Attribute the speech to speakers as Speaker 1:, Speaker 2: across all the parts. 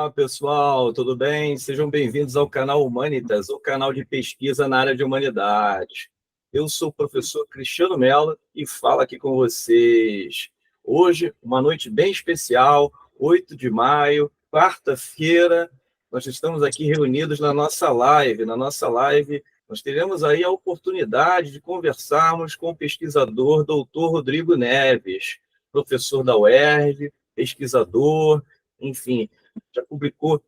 Speaker 1: Olá, pessoal, tudo bem? Sejam bem-vindos ao canal Humanitas, o canal de pesquisa na área de humanidades. Eu sou o professor Cristiano Mello e falo aqui com vocês. Hoje, uma noite bem especial, 8 de maio, quarta-feira, nós estamos aqui reunidos na nossa live. Na nossa live, nós teremos aí a oportunidade de conversarmos com o pesquisador doutor Rodrigo Neves, professor da UERJ, pesquisador, enfim, já publicou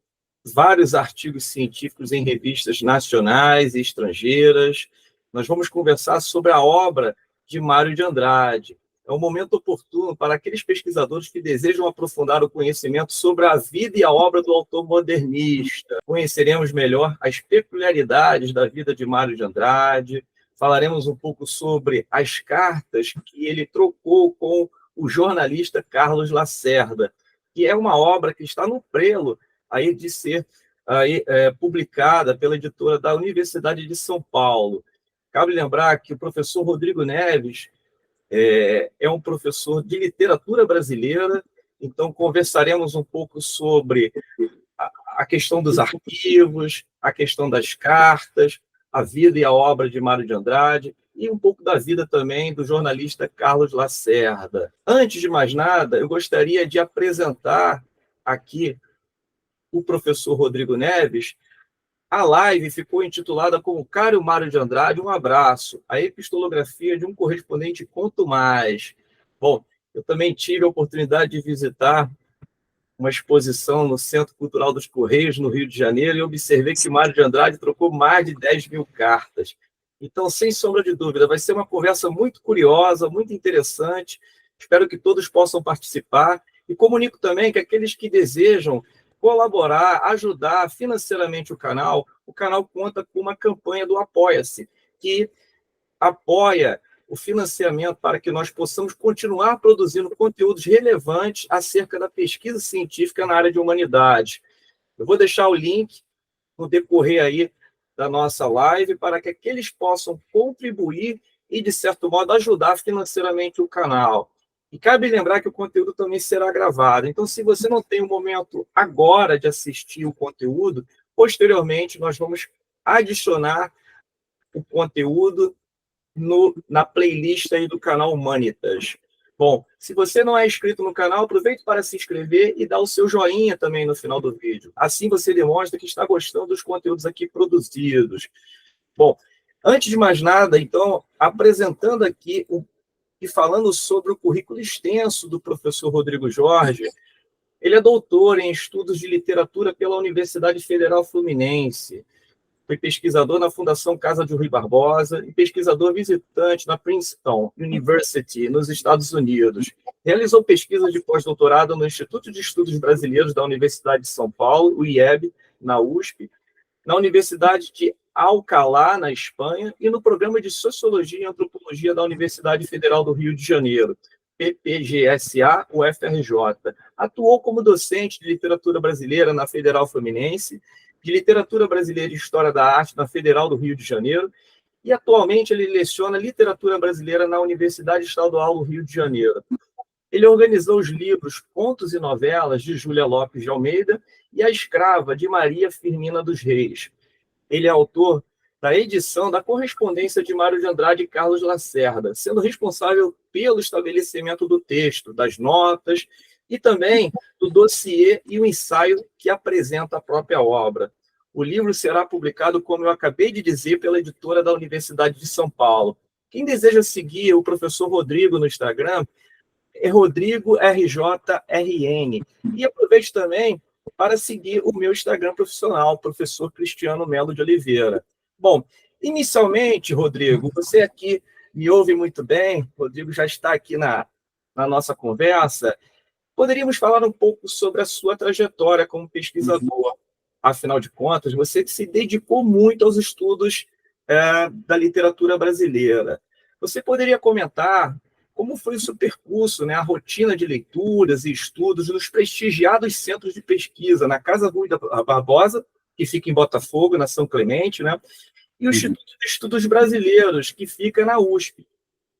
Speaker 1: vários artigos científicos em revistas nacionais e estrangeiras. Nós vamos conversar sobre a obra de Mário de Andrade. É um momento oportuno para aqueles pesquisadores que desejam aprofundar o conhecimento sobre a vida e a obra do autor modernista. Conheceremos melhor as peculiaridades da vida de Mário de Andrade, falaremos um pouco sobre as cartas que ele trocou com o jornalista Carlos Lacerda, que é uma obra que está no prelo aí de ser publicada pela editora da Universidade de São Paulo. Cabe lembrar que o professor Rodrigo Neves é um professor de literatura brasileira, então conversaremos um pouco sobre a questão dos arquivos, a questão das cartas, a vida e a obra de Mário de Andrade, e um pouco da vida também do jornalista Carlos Lacerda. Antes de mais nada, eu gostaria de apresentar aqui o professor Rodrigo Neves. A live ficou intitulada como Caro Mário de Andrade, um abraço, a epistolografia de um correspondente quanto mais. Bom, eu também tive a oportunidade de visitar uma exposição no Centro Cultural dos Correios, no Rio de Janeiro, e observei que Mário de Andrade trocou mais de 10 mil cartas. Então, sem sombra de dúvida, vai ser uma conversa muito curiosa, muito interessante. Espero que todos possam participar. E comunico também que aqueles que desejam colaborar, ajudar financeiramente o canal conta com uma campanha do Apoia-se, que apoia o financiamento para que nós possamos continuar produzindo conteúdos relevantes acerca da pesquisa científica na área de humanidades. Eu vou deixar o link no decorrer aí da nossa live para que aqueles possam contribuir e, de certo modo, ajudar financeiramente o canal. E cabe lembrar que o conteúdo também será gravado. Então, se você não tem o momento agora de assistir o conteúdo, posteriormente nós vamos adicionar o conteúdo na playlist aí do canal Humanitas. Bom, se você não é inscrito no canal, aproveite para se inscrever e dar o seu joinha também no final do vídeo. Assim você demonstra que está gostando dos conteúdos aqui produzidos. Bom, antes de mais nada, então, apresentando aqui e falando sobre o currículo extenso do professor Rodrigo Jorge, ele é doutor em estudos de literatura pela Universidade Federal Fluminense. Foi pesquisador na Fundação Casa de Rui Barbosa e pesquisador visitante na Princeton University, nos Estados Unidos. Realizou pesquisas de pós-doutorado no Instituto de Estudos Brasileiros da Universidade de São Paulo, o IEB, na USP, na Universidade de Alcalá, na Espanha, e no Programa de Sociologia e Antropologia da Universidade Federal do Rio de Janeiro, PPGSA, UFRJ. Atuou como docente de literatura brasileira na Federal Fluminense, de literatura brasileira e história da arte na Federal do Rio de Janeiro, e atualmente ele leciona literatura brasileira na Universidade Estadual do Rio de Janeiro. Ele organizou os livros Contos e Novelas, de Júlia Lopes de Almeida, e A Escrava, de Maria Firmina dos Reis. Ele é autor da edição da correspondência de Mário de Andrade e Carlos Lacerda, sendo responsável pelo estabelecimento do texto, das notas, e também do dossiê e o ensaio que apresenta a própria obra. O livro será publicado, como eu acabei de dizer, pela editora da Universidade de São Paulo. Quem deseja seguir o professor Rodrigo no Instagram é Rodrigo RJRN. E aproveite também para seguir o meu Instagram profissional, professor Cristiano Melo de Oliveira. Bom, inicialmente, Rodrigo, você aqui me ouve muito bem, Rodrigo já está aqui na nossa conversa. Poderíamos falar um pouco sobre a sua trajetória como pesquisador. Afinal de contas, você se dedicou muito aos estudos da literatura brasileira. Você poderia comentar como foi o seu percurso, né, a rotina de leituras e estudos nos prestigiados centros de pesquisa, na Casa Rui Barbosa, que fica em Botafogo, na São Clemente, né, e o Instituto de Estudos Brasileiros, que fica na USP.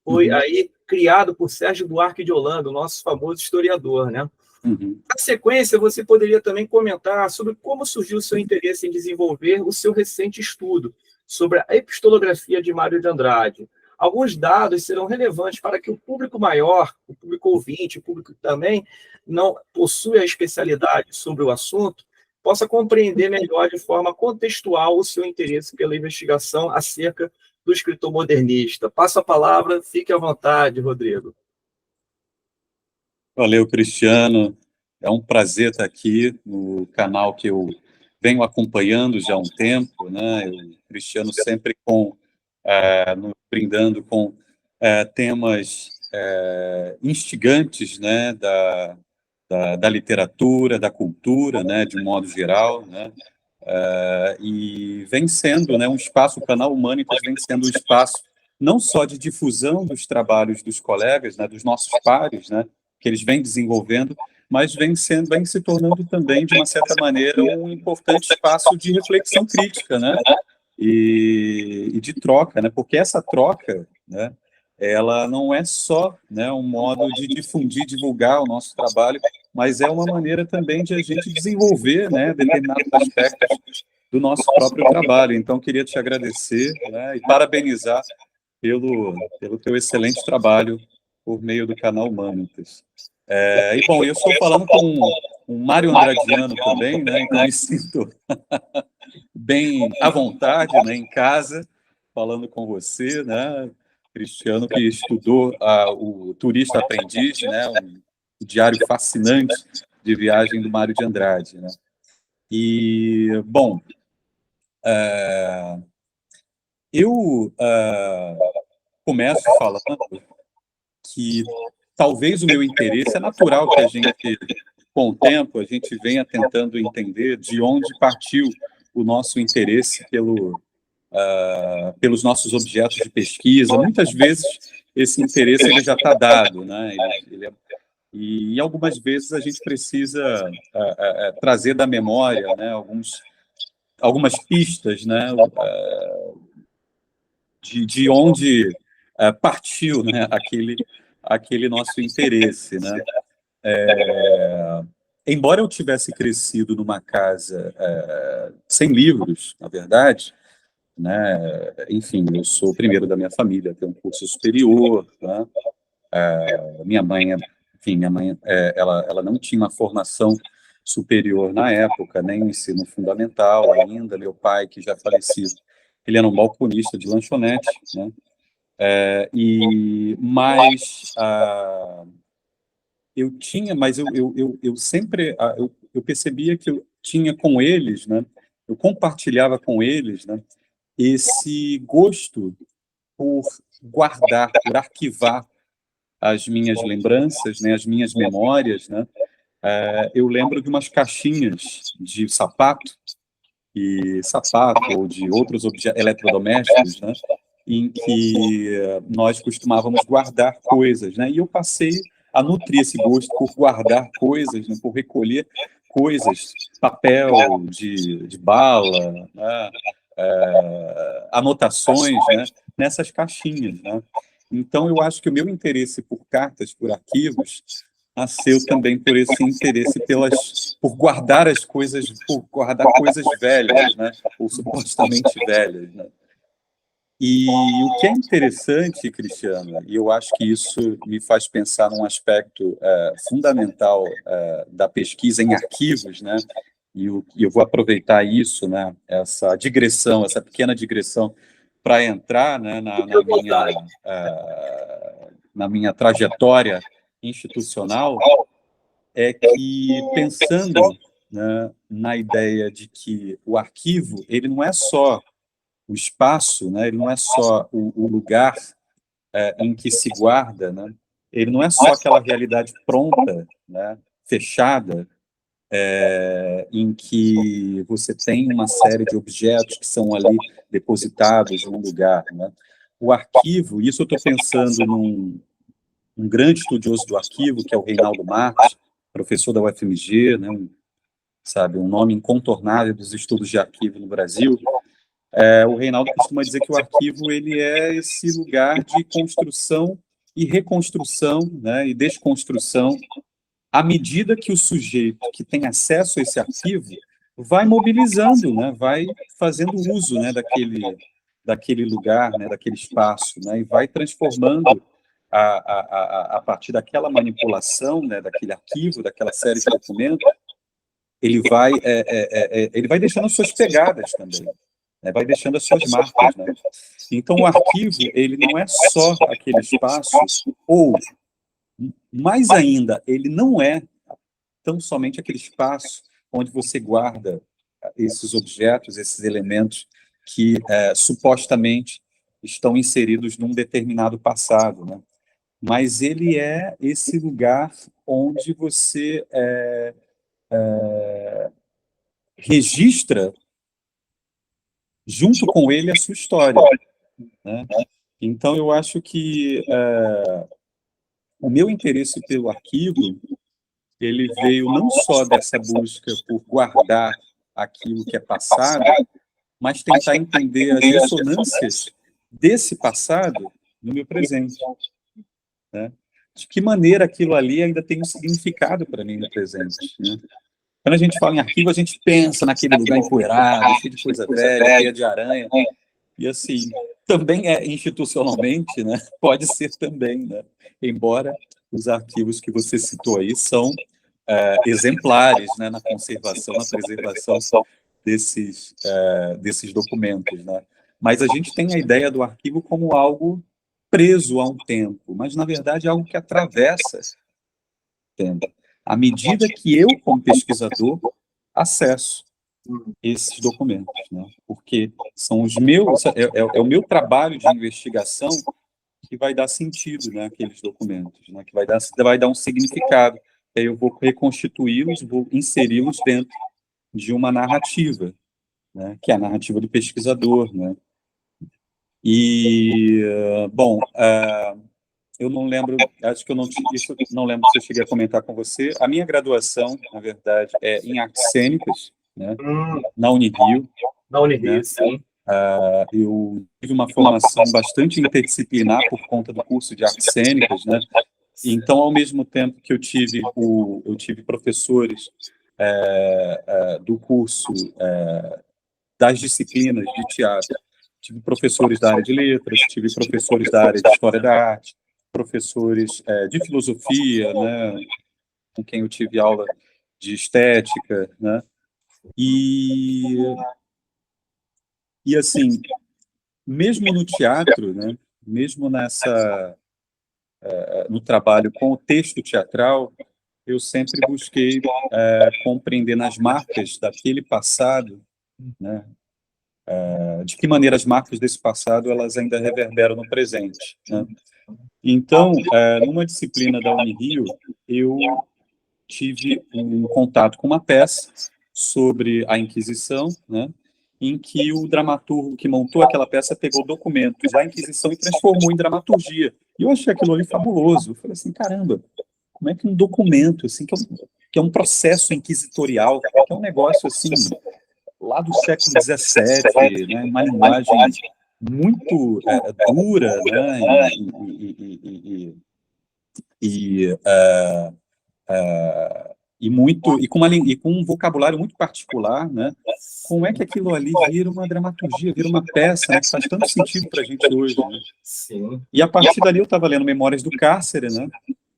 Speaker 1: Foi aí criado por Sérgio Buarque de Holanda, o nosso famoso historiador, né?
Speaker 2: Uhum.
Speaker 1: Na sequência, você poderia também comentar sobre como surgiu o seu interesse em desenvolver o seu recente estudo sobre a epistolografia de Mário de Andrade. Alguns dados serão relevantes para que o público maior, o público ouvinte, o público que também não possui a especialidade sobre o assunto, possa compreender melhor de forma contextual o seu interesse pela investigação acerca do escritor modernista. Passo a palavra, fique à vontade, Rodrigo.
Speaker 2: Valeu, Cristiano. É um prazer estar aqui no canal que eu venho acompanhando já há um tempo, né? O Cristiano sempre nos brindando com temas instigantes, né? Da literatura, da cultura, né? De um modo geral, né? E vem sendo, né? Um espaço, o canal Humanitas vem sendo um espaço não só de difusão dos trabalhos dos colegas, né? Dos nossos pares, né? Que eles vêm desenvolvendo, mas vem se tornando também, de uma certa maneira, um importante espaço de reflexão crítica, né? E de troca, né? Porque essa troca, né? Ela não é só, né, um modo de difundir, divulgar o nosso trabalho, mas é uma maneira também de a gente desenvolver, né, determinados aspectos do nosso próprio trabalho. Então, queria te agradecer, né, e parabenizar pelo teu excelente trabalho por meio do canal Humanitas. E, bom, eu estou falando com um Mário Andradiano também, né, então me sinto bem à vontade, né, em casa, falando com você, né, Cristiano, que estudou o Turista Aprendiz, né, um diário fascinante de viagem do Mário de Andrade, né. E, bom, eu começo falando que talvez o meu interesse é natural que a gente, com o tempo, a gente venha tentando entender de onde partiu o nosso interesse pelos nossos objetos de pesquisa. Muitas vezes esse interesse ele já está dado, né? E algumas vezes a gente precisa trazer da memória, né? Algumas pistas, né? De onde partiu, né? Aquele nosso interesse, né? Embora eu tivesse crescido numa casa sem livros, na verdade, né? Enfim, eu sou o primeiro da minha família a ter um curso superior, né? Minha mãe, ela não tinha uma formação superior na época, nem o ensino fundamental ainda. Meu pai, que já falecido, ele era um balconista de lanchonete, né? Mas eu sempre eu percebia que eu tinha com eles, né? Eu compartilhava com eles, né? Esse gosto por guardar, por arquivar as minhas lembranças, né? As minhas memórias, né? Eu lembro de umas caixinhas de sapato ou de outros objetos eletrodomésticos, né? Em que nós costumávamos guardar coisas, né? E eu passei a nutrir esse gosto por guardar coisas, né? Por recolher coisas, papel de bala, né? Anotações, né? Nessas caixinhas, né? Então, eu acho que o meu interesse por cartas, por arquivos, nasceu também por esse interesse por guardar as coisas, por guardar coisas velhas, né? Ou supostamente velhas, né? E o que é interessante, Cristiano, e eu acho que isso me faz pensar num aspecto fundamental da pesquisa em arquivos, né? E eu vou aproveitar isso, né? Essa pequena digressão, para entrar, né, na minha trajetória institucional, é que pensando, né, na ideia de que o arquivo ele não é só o espaço, né? Ele não é só o lugar em que se guarda, né? Ele não é só aquela realidade pronta, né? Fechada, em que você tem uma série de objetos que são ali depositados em um lugar, né? O arquivo, isso eu estou pensando um grande estudioso do arquivo, que é o Reinaldo Marx, professor da UFMG, né? Um nome incontornável dos estudos de arquivo no Brasil. O Reinaldo costuma dizer que o arquivo ele é esse lugar de construção e reconstrução, né, e desconstrução à medida que o sujeito que tem acesso a esse arquivo vai mobilizando, né, vai fazendo uso, né, daquele lugar, né, daquele espaço, né, e vai transformando a partir daquela manipulação, né, daquele arquivo, daquela série de documentos, ele vai deixando as suas pegadas também, né, vai deixando as suas marcas, né. Então, o arquivo, ele não é só aquele espaço, ou, mais ainda, ele não é tão somente aquele espaço onde você guarda esses objetos, esses elementos que supostamente estão inseridos num determinado passado, né? Mas ele é esse lugar onde você registra junto com ele a sua história, né? Então, eu acho que o meu interesse pelo arquivo, ele veio não só dessa busca por guardar aquilo que é passado, mas tentar entender as ressonâncias desse passado no meu presente, né? De que maneira aquilo ali ainda tem um significado para mim no presente, né? Quando a gente fala em arquivo, a gente pensa naquele lugar empoeirado, cheio de coisa velha, teia de aranha, e assim, também é institucionalmente, né? Pode ser também, né? Embora os arquivos que você citou aí são exemplares, né, na conservação, na preservação desses documentos, né? Mas a gente tem a ideia do arquivo como algo preso a um tempo, mas na verdade é algo que atravessa o tempo. À medida que eu, como pesquisador, acesso esses documentos, né? Porque são os meus, é o meu trabalho de investigação que vai dar sentido, né, àqueles documentos, né? Que vai dar um significado. Aí eu vou reconstituí-los, vou inseri-los dentro de uma narrativa, né, que é a narrativa do pesquisador, né? E, bom, eu não lembro, acho que eu não, isso eu não lembro se eu cheguei a comentar com você. A minha graduação, na verdade, é em artes cênicas, né, na Unirio,
Speaker 1: Na
Speaker 2: né?
Speaker 1: Unirio, sim.
Speaker 2: Eu tive uma formação bastante interdisciplinar por conta do curso de artes cênicas, né? Então, ao mesmo tempo que eu tive professores do curso das disciplinas de teatro, tive professores da área de letras, tive professores da área de história da arte, professores de filosofia, né, com quem eu tive aula de estética, né, e, e assim, mesmo no teatro, né, mesmo no trabalho com o texto teatral, eu sempre busquei compreender nas marcas daquele passado, né, de que maneira as marcas desse passado elas ainda reverberam no presente, né? Então, numa disciplina da Unirio, eu tive um contato com uma peça sobre a Inquisição, né, em que o dramaturgo que montou aquela peça pegou documentos da Inquisição e transformou em dramaturgia. E eu achei aquilo ali fabuloso. Eu falei assim, caramba, como é que um documento, assim, que é um processo inquisitorial, que é um negócio, assim, lá do século XVII, né, uma linguagem muito dura, né, e, e com um vocabulário muito particular, né? Como é que aquilo ali vira uma dramaturgia, vira uma peça, né, que faz tanto sentido para a gente hoje, né?
Speaker 1: Sim.
Speaker 2: E a partir dali eu estava lendo Memórias do Cárcere, né?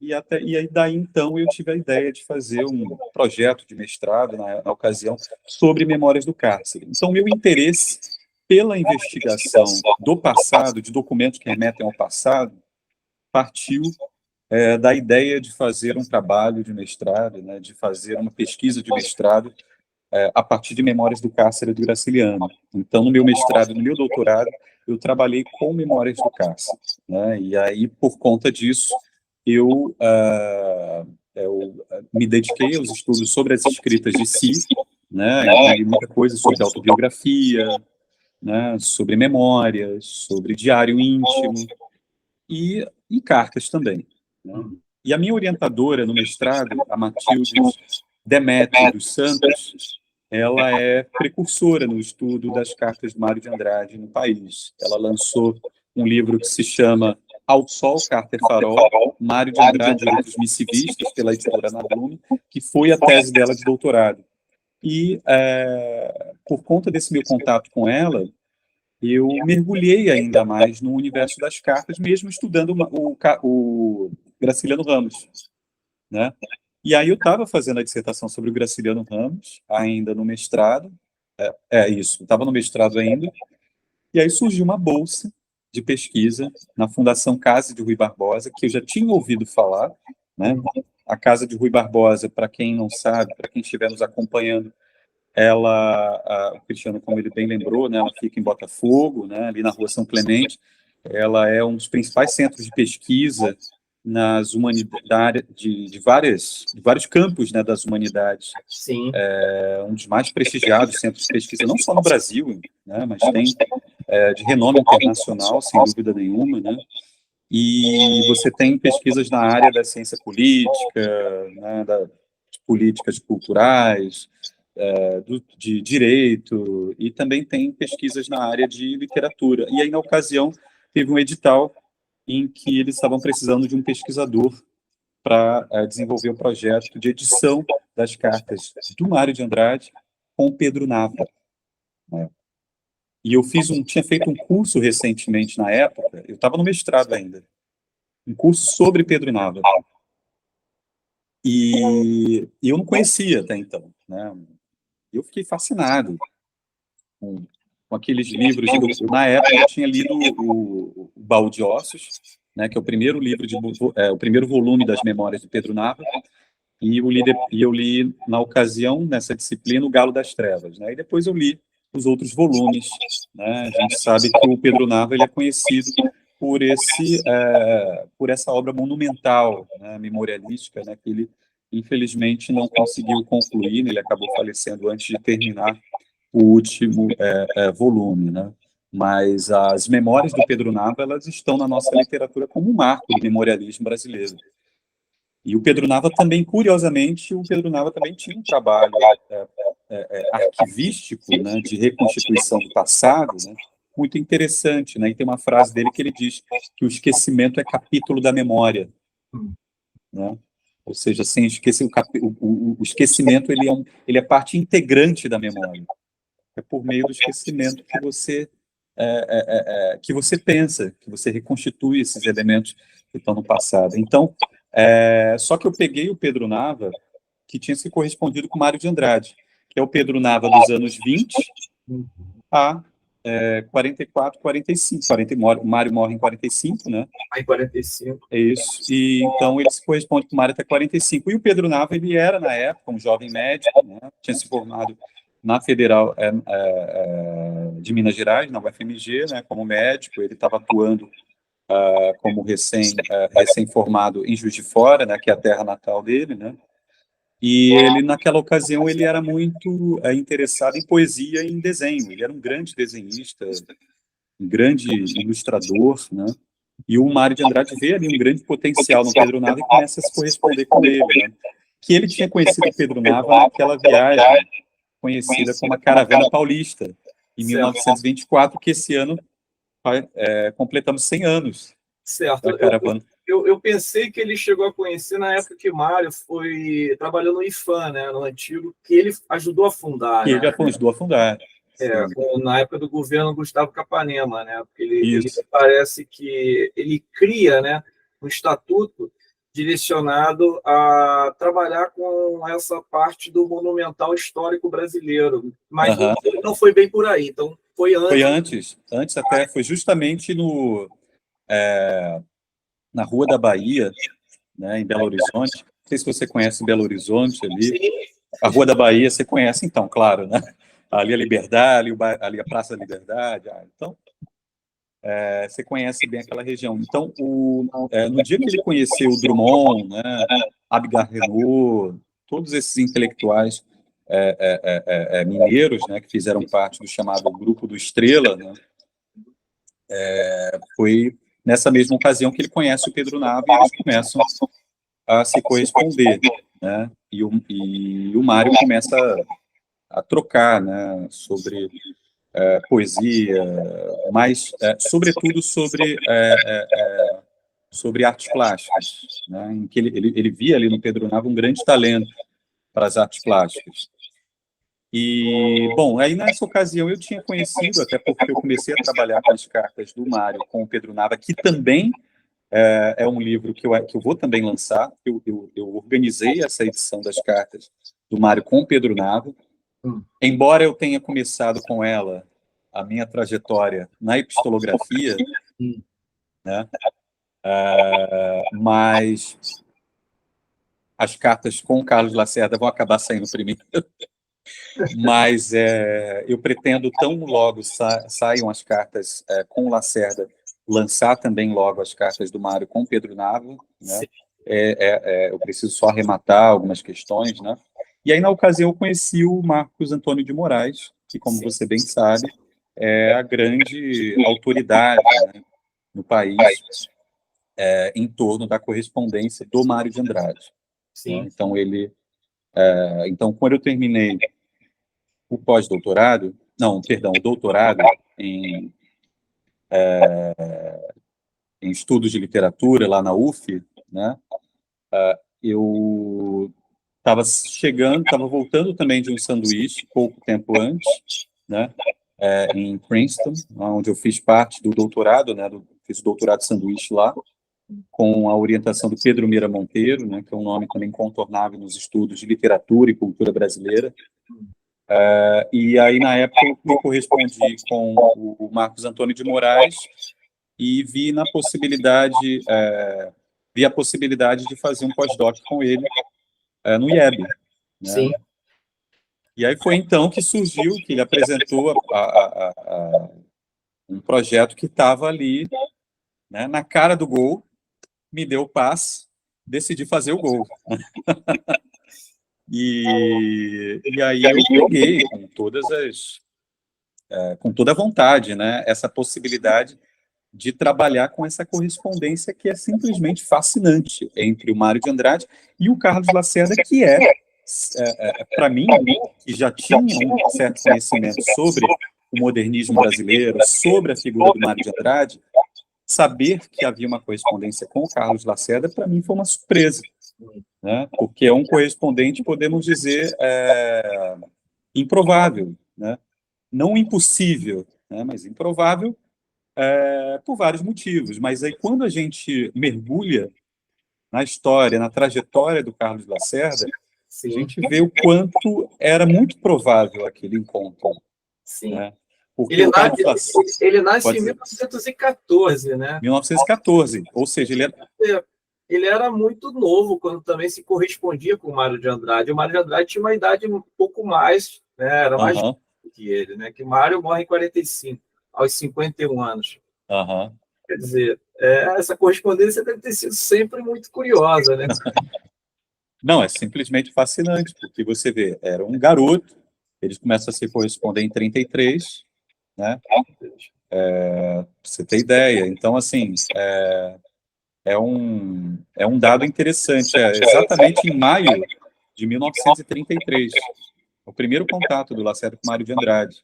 Speaker 2: E aí daí então eu tive a ideia de fazer um projeto de mestrado na ocasião sobre Memórias do Cárcere. Então meu interesse pela investigação do passado, de documentos que remetem ao passado, partiu da ideia de fazer um trabalho de mestrado, né, de fazer uma pesquisa de mestrado a partir de Memórias do Cárcere do Graciliano. Então, no meu mestrado, no meu doutorado, eu trabalhei com Memórias do Cárcere, né, e aí, por conta disso, eu me dediquei aos estudos sobre as escritas de Si, né, então, li muita coisa sobre autobiografia, né, sobre memórias, sobre diário íntimo e cartas também, né? E a minha orientadora no mestrado, a Matilde Demétrio dos Santos, ela é precursora no estudo das cartas de Mário de Andrade no país. Ela lançou um livro que se chama Ao Sol, Carter Farol, Mário de Andrade e Outros Missivistas, pela editora Ana Blume, que foi a tese dela de doutorado. E, por conta desse meu contato com ela, eu mergulhei ainda mais no universo das cartas, mesmo estudando o Graciliano Ramos, né? E aí eu estava fazendo a dissertação sobre o Graciliano Ramos, ainda no mestrado, isso, estava no mestrado ainda, e aí surgiu uma bolsa de pesquisa na Fundação Casa de Rui Barbosa, que eu já tinha ouvido falar, né? A Casa de Rui Barbosa, para quem não sabe, para quem estiver nos acompanhando, o Cristiano, como ele bem lembrou, né, ela fica em Botafogo, né, ali na Rua São Clemente. Ela é um dos principais centros de pesquisa nas humanidades, de vários campos, né, das humanidades.
Speaker 1: Sim.
Speaker 2: É um dos mais prestigiados centros de pesquisa, não só no Brasil, né, mas tem de renome internacional, sem dúvida nenhuma, né? E você tem pesquisas na área da ciência política, né, de políticas culturais, de direito, e também tem pesquisas na área de literatura. E aí, na ocasião, teve um edital em que eles estavam precisando de um pesquisador para desenvolver o projeto de edição das cartas do Mário de Andrade com o Pedro Nava, né? E eu tinha feito um curso recentemente na época, eu estava no mestrado ainda, um curso sobre Pedro Nava. E eu não conhecia até então, né? Eu fiquei fascinado com aqueles livros. Na época, eu tinha lido o Baú de Ossos, né, que é o primeiro livro, o primeiro volume das Memórias de Pedro Nava, e eu li, na ocasião, nessa disciplina, o Galo das Trevas, né? E depois eu li os outros volumes, né? A gente sabe que o Pedro Nava ele é conhecido por essa obra monumental, né, memorialística, né, que ele, infelizmente, não conseguiu concluir, né? Ele acabou falecendo antes de terminar o último volume, né? Mas as memórias do Pedro Nava, elas estão na nossa literatura como um marco do memorialismo brasileiro. E o Pedro Nava também, curiosamente, o Pedro Nava também tinha um trabalho arquivístico, né, de reconstituição do passado, né, muito interessante, né? E tem uma frase dele que ele diz que o esquecimento é capítulo da memória, né? Ou seja, sem esquecer o esquecimento, ele é parte integrante da memória. É por meio do esquecimento que você pensa, que você reconstitui esses elementos que estão no passado. Então, só que eu peguei o Pedro Nava, que tinha se correspondido com o Mário de Andrade, que é o Pedro Nava dos anos 20 a 44, 45. O Mário morre em 45, né?
Speaker 1: Em 45.
Speaker 2: É isso. E então ele se corresponde com o Mário até 45. E o Pedro Nava, ele era, na época, um jovem médico, né? Tinha se formado na Federal de Minas Gerais, na UFMG, né? Como médico. Ele estava atuando como recém-formado em Juiz de Fora, né? Que é a terra natal dele, né? E ele, naquela ocasião, ele era muito interessado em poesia e em desenho. Ele era um grande desenhista, um grande ilustrador, né? E o Mário de Andrade vê ali um grande potencial no Pedro Nava e começa a se corresponder com ele, né? Que ele tinha conhecido o Pedro Nava naquela viagem conhecida como a Caravana Paulista, em 1924, que esse ano completamos 100 anos
Speaker 1: Certo.
Speaker 2: da Caravana.
Speaker 1: Eu pensei que ele chegou a conhecer na época que Mário trabalhou no IFAM, né, no antigo, que ele ajudou a fundar.
Speaker 2: Que ele ajudou a fundar.
Speaker 1: Na época do governo Gustavo Capanema, né? Porque ele parece que ele cria, né, um estatuto direcionado a trabalhar com essa parte do monumental histórico brasileiro. Mas não foi bem por aí, então foi antes.
Speaker 2: Foi antes. Antes até, foi justamente na Rua da Bahia, né, em Belo Horizonte. Não sei se você conhece Belo Horizonte ali.
Speaker 1: Sim.
Speaker 2: A Rua da Bahia você conhece, então, claro, né? Ali a Liberdade, ali a Praça da Liberdade. Então, você conhece bem aquela região. Então, no dia que ele conheceu o Drummond, né, Abgar Renault, todos esses intelectuais mineiros, né, que fizeram parte do chamado Grupo do Estrela, né, foi nessa mesma ocasião que ele conhece o Pedro Nava e eles começam a se corresponder, né? E o Mário começa a trocar, né, sobre poesia, mas sobretudo sobre sobre artes plásticas, né, em que ele via ali no Pedro Nava um grande talento para as artes plásticas. E, bom, aí nessa ocasião eu tinha conhecido, até porque eu comecei a trabalhar com as cartas do Mário com o Pedro Nava, que também é um livro que eu vou também lançar. Eu organizei essa edição das cartas do Mário com o Pedro Nava. Embora eu tenha começado com ela a minha trajetória na epistolografia, né, mas as cartas com o Carlos Lacerda vão acabar saindo primeiro. Mas eu pretendo, tão logo saiam as cartas com o Lacerda, lançar também logo as cartas do Mário com Pedro Nava, né? Eu preciso só arrematar algumas questões, né? E aí, na ocasião, eu conheci o Marcos Antônio de Moraes, que, como você bem sabe, é a grande autoridade, né, no país em torno da correspondência do Mário de Andrade. Né? Então, quando eu terminei o pós-doutorado, não, perdão, o doutorado em estudos de literatura lá na UF, né? Eu estava voltando também de um sanduíche, pouco tempo antes, né? Em Princeton, onde eu fiz parte do doutorado, né? Fiz o doutorado de sanduíche lá, com a orientação do Pedro Mira Monteiro, né? Que é um nome também incontornável nos estudos de literatura e cultura brasileira. E aí, na época, eu me correspondi com o Marcos Antônio de Moraes e vi a possibilidade de fazer um pós-doc com ele no IEB. Né?
Speaker 1: Sim.
Speaker 2: E aí foi então que surgiu, que ele apresentou um projeto que estava ali, né, na cara do gol, me deu o passe, decidi fazer o gol. E aí eu peguei com toda a vontade, né, essa possibilidade de trabalhar com essa correspondência que é simplesmente fascinante entre o Mário de Andrade e o Carlos Lacerda, que para mim, que já tinha um certo conhecimento sobre o modernismo brasileiro, sobre a figura do Mário de Andrade, saber que havia uma correspondência com o Carlos Lacerda, para mim foi uma surpresa, né? Porque é um correspondente, podemos dizer, improvável, né? Não impossível, né? Mas improvável por vários motivos. Mas aí, quando a gente mergulha na história, na trajetória do Carlos Lacerda, a gente vê o quanto era muito provável aquele encontro.
Speaker 1: Sim.
Speaker 2: Né? Porque
Speaker 1: ele nasce em 1914, né?
Speaker 2: 1914, ou seja,
Speaker 1: ele era muito novo quando também se correspondia com o Mário de Andrade. O Mário de Andrade tinha uma idade um pouco mais, né? Era mais jovem que ele, né? Que o Mário morre em 45, aos 51 anos. Quer dizer, essa correspondência deve ter sido sempre muito curiosa, né?
Speaker 2: Não, é simplesmente fascinante, porque você vê, era um garoto, eles começam a se corresponder em 33, né? Pra você ter ideia. Então, assim, é um dado interessante. Exatamente em maio de 1933, o primeiro contato do Lacerda com Mário de Andrade.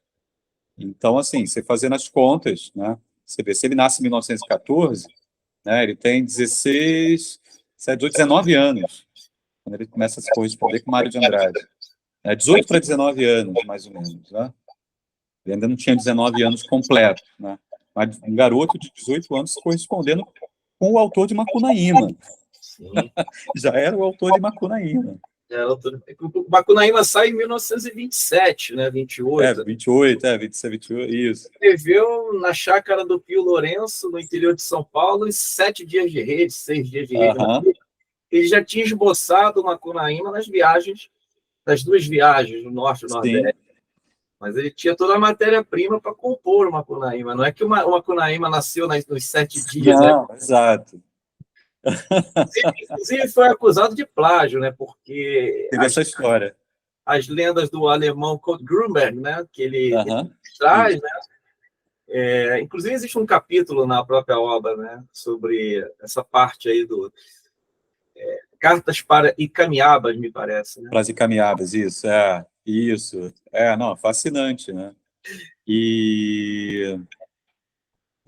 Speaker 2: Então, assim, você fazendo as contas, né? Você vê, se ele nasce em 1914, né? Ele tem 16, 19 anos, quando ele começa a se corresponder com Mário de Andrade. 18 para 19 anos, mais ou menos, né? Ele ainda não tinha 19 anos completo, né? Mas um garoto de 18 anos se correspondendo com o autor de Macunaíma. Já era o autor de Macunaíma.
Speaker 1: O Macunaíma sai em 1927, né? 28.
Speaker 2: 28, isso.
Speaker 1: Escreveu na chácara do Pio Lourenço, no interior de São Paulo, em 7 dias de rede, 6 dias de rede. Ele já tinha esboçado o Macunaíma das 2 viagens, no Norte e no Nordeste. Mas ele tinha toda a matéria-prima para compor o Macunaíma. Não é que o Macunaíma nasceu nos 7 dias.
Speaker 2: Não, né? Exato.
Speaker 1: Inclusive, foi acusado de plágio, né? Porque
Speaker 2: teve essa história.
Speaker 1: As lendas do alemão Kurt Grünberg, né? Que ele traz, né? Inclusive, existe um capítulo na própria obra, né? Sobre essa parte aí do Cartas para Icamiabas, me parece. Né?
Speaker 2: Para as Icamiabas, isso. Isso. Não, fascinante, né? E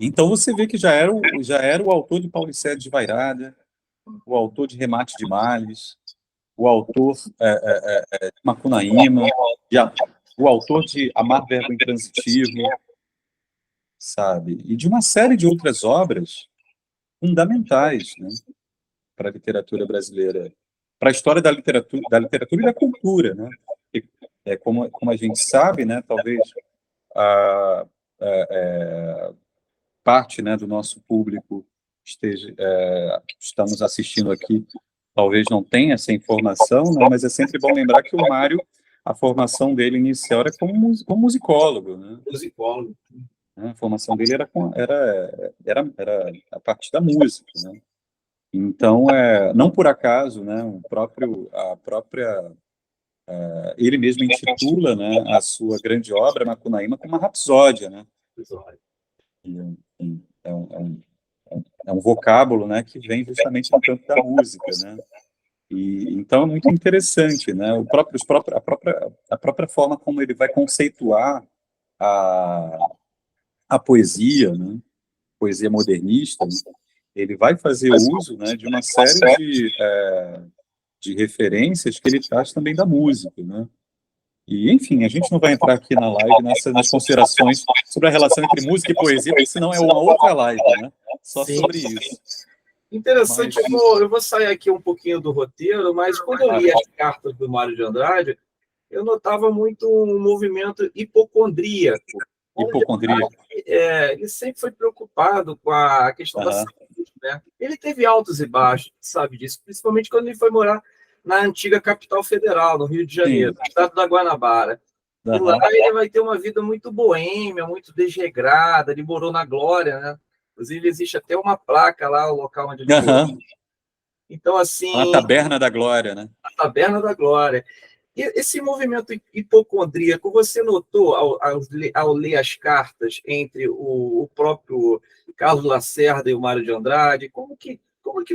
Speaker 2: Então você vê que já era o autor de Paulicéia de Vairada, o autor de Remate de Males, o autor de Macunaíma, o autor de Amar Verbo Intransitivo, sabe? E de uma série de outras obras fundamentais, né, para a literatura brasileira, para a história da literatura e da cultura, né? E, como a gente sabe, né, talvez a, parte, né, do nosso público está nos assistindo aqui, talvez não tenha essa informação, né, mas é sempre bom lembrar que o Mário, a formação dele inicial era como musicólogo, né?
Speaker 1: Musicólogo.
Speaker 2: A formação dele era a partir da música, né? Então, não por acaso, né, ele mesmo intitula, né, a sua grande obra, Macunaíma, como uma rapsódia, né? E, enfim, é um vocábulo, né, que vem justamente do campo da música, né? E então é muito interessante, né? A própria forma como ele vai conceituar a poesia, né? Poesia modernista, né? Ele vai fazer uso, né, de uma série de referências que ele traz também da música, né? E, enfim, a gente não vai entrar aqui na live nas considerações sobre a relação entre música e poesia, porque senão é uma outra live, né? Só
Speaker 1: Sim.
Speaker 2: sobre isso.
Speaker 1: Interessante,
Speaker 2: Mas,
Speaker 1: eu vou sair aqui um pouquinho do roteiro, mas quando eu li as cartas do Mário de Andrade, eu notava muito um movimento hipocondríaco, onde
Speaker 2: hipocondria.
Speaker 1: ele sempre foi preocupado com a questão da
Speaker 2: Aham.
Speaker 1: saúde, né? Ele teve altos e baixos, sabe disso, principalmente quando ele foi morar na antiga capital federal, no Rio de Janeiro,
Speaker 2: Sim.
Speaker 1: no estado da Guanabara. E lá
Speaker 2: Aham.
Speaker 1: ele vai ter uma vida muito boêmia, muito desregrada, ele morou na Glória, né? Inclusive, existe até uma placa lá, o local onde ele morou.
Speaker 2: Aham.
Speaker 1: Então,
Speaker 2: Uma
Speaker 1: assim,
Speaker 2: taberna da glória, né?
Speaker 1: a Taberna da Glória. E esse movimento hipocondríaco, você notou ao ler as cartas entre o próprio Carlos Lacerda e o Mário de Andrade? Como que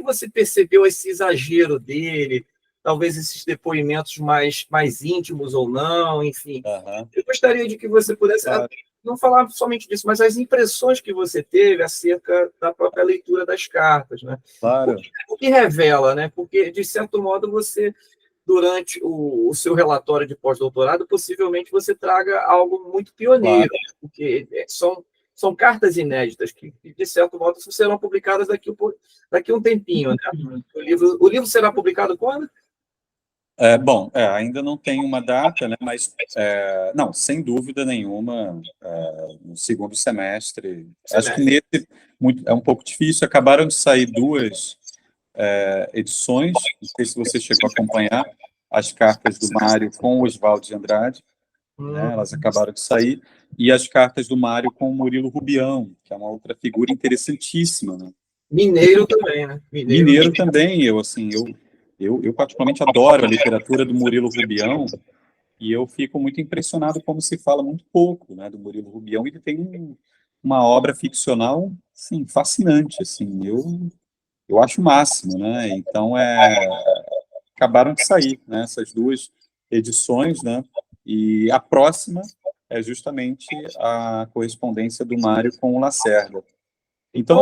Speaker 1: você percebeu esse exagero dele? Talvez esses depoimentos mais íntimos ou não, enfim.
Speaker 2: Aham.
Speaker 1: Eu gostaria de que você pudesse
Speaker 2: Claro.
Speaker 1: não falar somente disso, mas as impressões que você teve acerca da própria leitura das cartas, né?
Speaker 2: Claro.
Speaker 1: O que revela, né? Porque, de certo modo, você, durante o seu relatório de pós-doutorado, possivelmente você traga algo muito pioneiro,
Speaker 2: Claro.
Speaker 1: porque são cartas inéditas que, de certo modo, serão publicadas daqui a um tempinho, né? O livro será publicado quando?
Speaker 2: Bom, ainda não tem uma data, né, mas, não, sem dúvida nenhuma, no segundo semestre. Acho que nesse é um pouco difícil. Acabaram de sair duas edições, não sei se você chegou a acompanhar, as cartas do Mário com o Oswaldo de Andrade, né, elas acabaram de sair, e as cartas do Mário com o Murilo Rubião, que é uma outra figura interessantíssima, né?
Speaker 1: Mineiro também, né?
Speaker 2: Mineiro também, eu particularmente adoro a literatura do Murilo Rubião, e eu fico muito impressionado como se fala muito pouco, né, do Murilo Rubião. Ele tem uma obra ficcional, assim, fascinante, assim, eu acho o máximo, né? Então, acabaram de sair, né, essas duas edições, né, e a próxima é justamente a correspondência do Mário com o Lacerda. Então,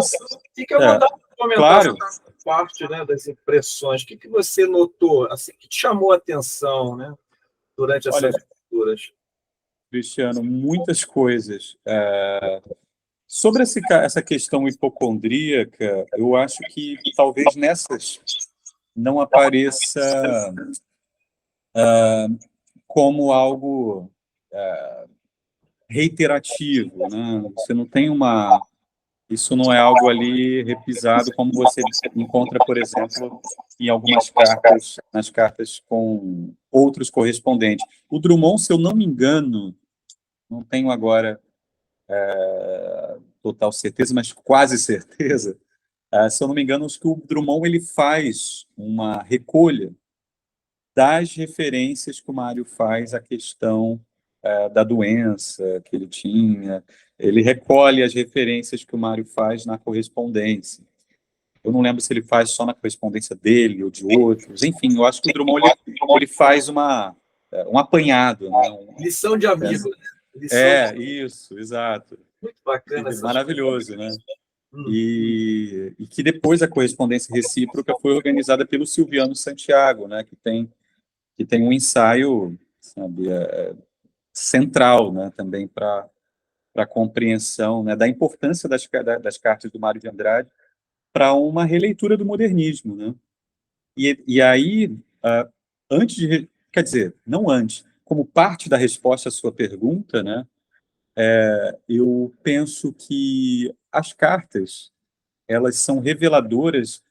Speaker 1: fica à vontade de comentar
Speaker 2: claro.
Speaker 1: essa parte, né, das impressões. O que você notou, assim, que te chamou a atenção, né, durante
Speaker 2: Olha,
Speaker 1: essas leituras?
Speaker 2: Cristiano, muitas coisas. Sobre essa questão hipocondríaca, eu acho que talvez nessas não apareça como algo reiterativo, né? Você não tem isso não é algo ali repisado como você encontra, por exemplo, em algumas cartas, nas cartas com outros correspondentes. O Drummond, se eu não me engano, não tenho agora total certeza, mas quase certeza. Se eu não me engano, acho que o Drummond ele faz uma recolha das referências que o Mário faz à questão da doença que ele tinha. Ele recolhe as referências que o Mário faz na correspondência. Eu não lembro se ele faz só na correspondência dele ou de outros. Enfim, eu acho que o Drummond ele faz um apanhado, né?
Speaker 1: Lição de amigo. Lição
Speaker 2: Isso, exato.
Speaker 1: Muito bacana essas
Speaker 2: Maravilhoso, né?
Speaker 1: Hum,
Speaker 2: E que depois a correspondência recíproca foi organizada pelo Silviano Santiago, né? Que tem um ensaio, sabe, central, né? Também para a compreensão, né, da importância das cartas do Mário de Andrade para uma releitura do modernismo, né? E aí, antes de, quer dizer, não antes, como parte da resposta à sua pergunta, né, eu penso que as cartas, elas são reveladoras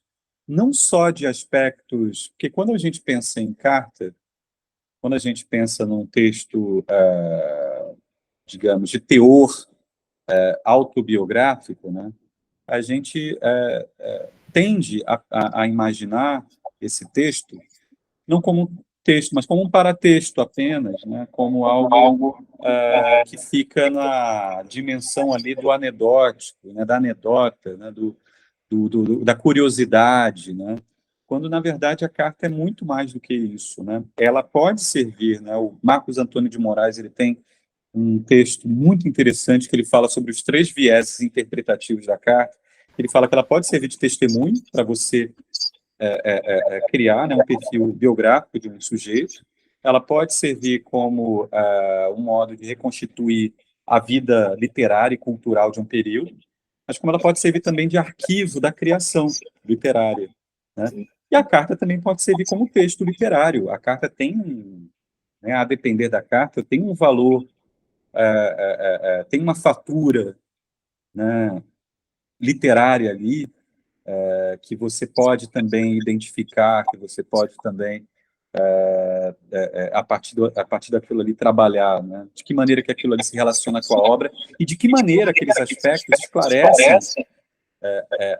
Speaker 2: não só de aspectos, porque quando a gente pensa em carta, quando a gente pensa num texto, digamos, de teor autobiográfico, né, a gente tende a imaginar esse texto não como um texto, mas como um paratexto apenas, né? Como algo que fica na dimensão ali do anedótico, né? Da anedota, né? Da curiosidade, né? Quando, na verdade, a carta é muito mais do que isso, né? Ela pode servir, né? O Marcos Antônio de Moraes, ele tem um texto muito interessante que ele fala sobre os três vieses interpretativos da carta. Ele fala que ela pode servir de testemunho para você criar, né, um perfil biográfico de um sujeito. Ela pode servir como um modo de reconstituir a vida literária e cultural de um período, mas como ela pode servir também de arquivo da criação literária, né? E a carta também pode servir como texto literário. A carta tem, né, a depender da carta, tem um valor, tem uma fatura, né, literária ali, que você pode também identificar, que você pode também, a partir daquilo ali, trabalhar, né? De que maneira que aquilo ali se relaciona com a obra e de que maneira aqueles aspectos esclarecem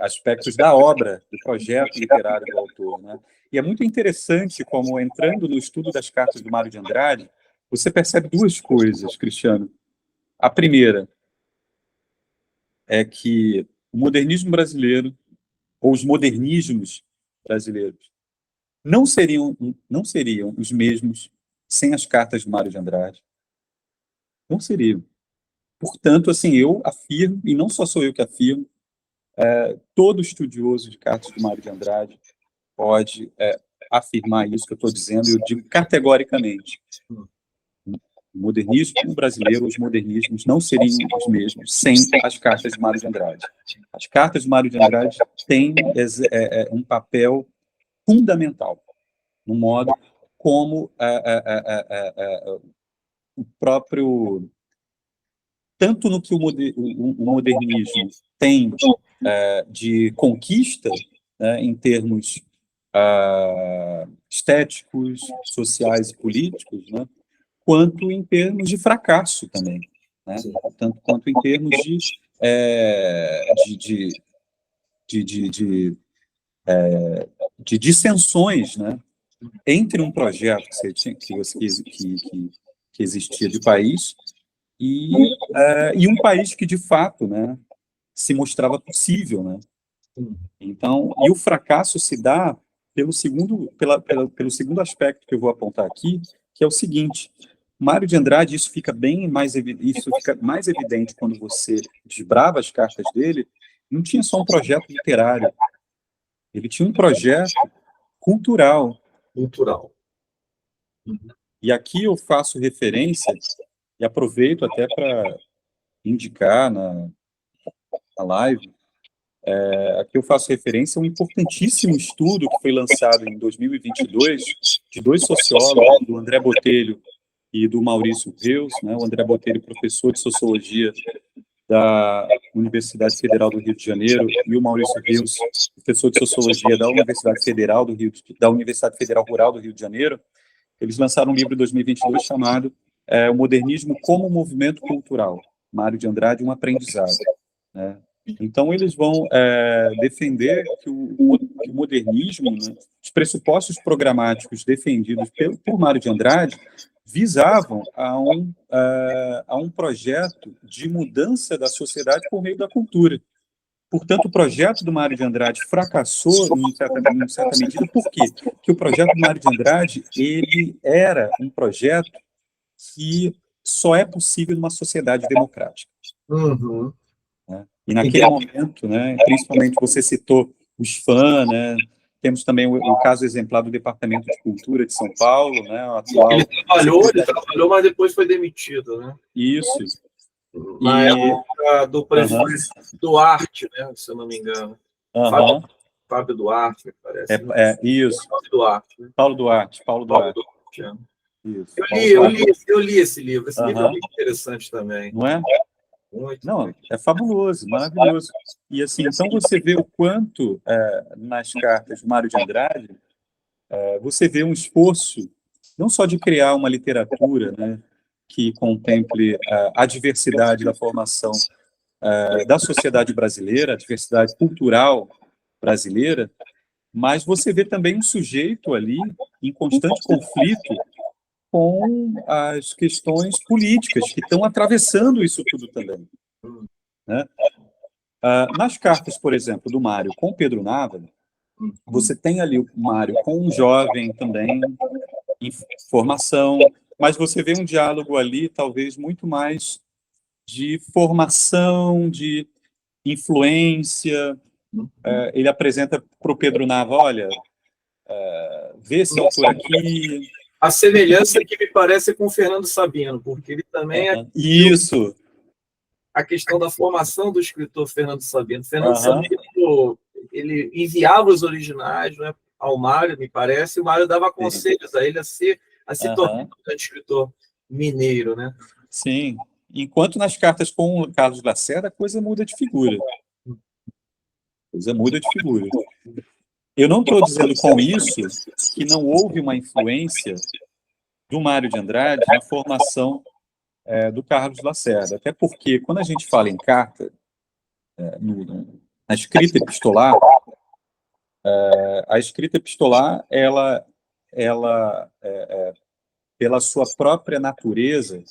Speaker 2: aspectos da obra, do projeto literário do autor, né? E é muito interessante como, entrando no estudo das cartas do Mário de Andrade, você percebe duas coisas, Cristiano. A primeira é que o modernismo brasileiro, ou os modernismos brasileiros, não seriam os mesmos sem as cartas de Mário de Andrade. Não seriam. Portanto, assim, eu afirmo, e não só sou eu que afirmo, todo estudioso de cartas de Mário de Andrade pode afirmar isso que eu estou dizendo, e eu digo categoricamente. O modernismo brasileiro, os modernismos não seriam os mesmos sem as cartas de Mário de Andrade. As cartas de Mário de Andrade têm um papel fundamental no modo como o próprio, tanto no que o modernismo tem de conquista, né, em termos estéticos, sociais e políticos, né, quanto em termos de fracasso também, né, tanto quanto em termos de, de, de, de dissensões, né, entre um projeto que existia de país e um país que, de fato, né, se mostrava possível, né? Então, e o fracasso se dá pelo segundo aspecto que eu vou apontar aqui, que é o seguinte: Mário de Andrade, isso fica mais evidente quando você desbrava as cartas dele, não tinha só um projeto literário, ele tinha um projeto cultural.
Speaker 1: cultural.
Speaker 2: E aqui eu faço referência, e aproveito até para indicar na live, aqui eu faço referência a um importantíssimo estudo que foi lançado em 2022, de dois sociólogos, do André Botelho e do Maurício Reus, né? O André Botelho, professor de Sociologia da Universidade Federal do Rio de Janeiro, e o Maurício Reus, professor de Sociologia da Universidade Federal da Universidade Federal Rural do Rio de Janeiro. Eles lançaram um livro em 2022 chamado O Modernismo como Movimento Cultural, Mário de Andrade, um aprendizado, né? Então, eles vão defender que o modernismo, né, os pressupostos programáticos defendidos por Mário de Andrade, visavam a um projeto de mudança da sociedade por meio da cultura. Portanto, o projeto do Mário de Andrade fracassou em certa medida. Por quê? Porque o projeto do Mário de Andrade, ele era um projeto que só é possível numa sociedade democrática.
Speaker 1: Uhum.
Speaker 2: Né? E naquele momento, né, principalmente você citou os fãs, né, temos também o caso exemplar do Departamento de Cultura de São Paulo, né, o
Speaker 1: Ele
Speaker 2: atual
Speaker 1: ele
Speaker 2: secretário.
Speaker 1: trabalhou, mas depois foi demitido, né?
Speaker 2: Isso.
Speaker 1: Na
Speaker 2: E
Speaker 1: época do
Speaker 2: aham,
Speaker 1: prefeito Duarte, né? Se eu não me engano. Fábio,
Speaker 2: aham,
Speaker 1: Fábio Duarte, me
Speaker 2: é,
Speaker 1: parece, né?
Speaker 2: isso.
Speaker 1: Fábio Duarte, né?
Speaker 2: Paulo Duarte, Paulo
Speaker 1: Paulo
Speaker 2: Duarte.
Speaker 1: Duarte, é.
Speaker 2: Isso,
Speaker 1: Eu
Speaker 2: Paulo
Speaker 1: li, eu
Speaker 2: Duarte.
Speaker 1: li, eu li esse livro. Esse livro é
Speaker 2: Aham,
Speaker 1: muito interessante também.
Speaker 2: não é?
Speaker 1: Muito,
Speaker 2: Não,
Speaker 1: muito.
Speaker 2: é fabuloso, maravilhoso. E assim, então você vê o quanto nas cartas do Mário de Andrade, você vê um esforço não só de criar uma literatura, né, que contemple a diversidade da formação da sociedade brasileira, a diversidade cultural brasileira, mas você vê também um sujeito ali em constante conflito com as questões políticas que estão atravessando isso tudo também, né? Nas cartas, por exemplo, do Mário com Pedro Nava, você tem ali o Mário com um jovem também em formação, mas você vê um diálogo ali, talvez muito mais de formação, de influência. Ele apresenta para o Pedro Nava, olha, vê esse autor aqui.
Speaker 1: A semelhança que me parece é com o Fernando Sabino, porque ele também atingiu
Speaker 2: Isso.
Speaker 1: a questão da formação do escritor Fernando Sabino. Fernando
Speaker 2: Aham,
Speaker 1: Sabino, ele enviava os originais, né, ao Mário, me parece, e o Mário dava
Speaker 2: sim.
Speaker 1: conselhos a ele a se tornar
Speaker 2: Aham,
Speaker 1: um grande escritor mineiro, né?
Speaker 2: sim. Enquanto nas cartas com o Carlos Lacerda, a coisa muda de figura. A coisa muda de figura. Eu não estou dizendo com isso que não houve uma influência do Mário de Andrade na formação do Carlos Lacerda. Até porque, quando a gente fala em carta, na escrita epistolar, a escrita epistolar, pela sua própria natureza,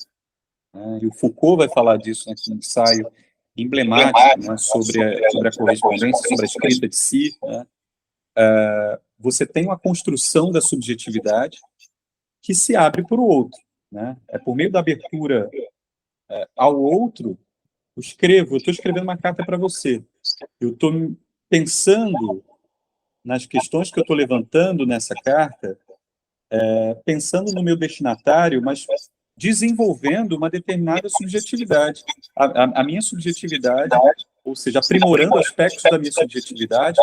Speaker 2: né, e o Foucault vai falar disso naquele ensaio emblemático, né, sobre a correspondência, sobre a escrita de si, né, você tem uma construção da subjetividade que se abre para o outro. Né? É por meio da abertura ao outro, eu estou escrevendo uma carta para você. Eu estou pensando nas questões que eu estou levantando nessa carta, pensando no meu destinatário, mas desenvolvendo uma determinada subjetividade. A minha subjetividade, ou seja, aprimorando aspectos da minha subjetividade,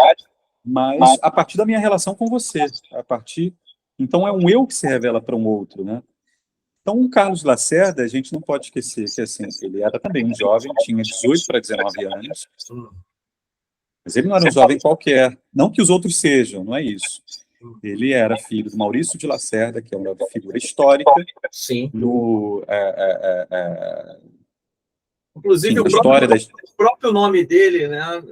Speaker 2: mas a partir da minha relação com você, a partir. Então é um eu que se revela para um outro, né? Então, o Carlos Lacerda, a gente não pode esquecer que assim, ele era também um jovem, tinha 18 para 19 anos, mas ele não era um jovem qualquer. Não que os outros sejam, não é isso. Ele era filho do Maurício de Lacerda, que é uma figura histórica
Speaker 1: Sim.
Speaker 2: no, enfim,
Speaker 1: Inclusive,
Speaker 2: na história da.
Speaker 1: o próprio nome dele, né,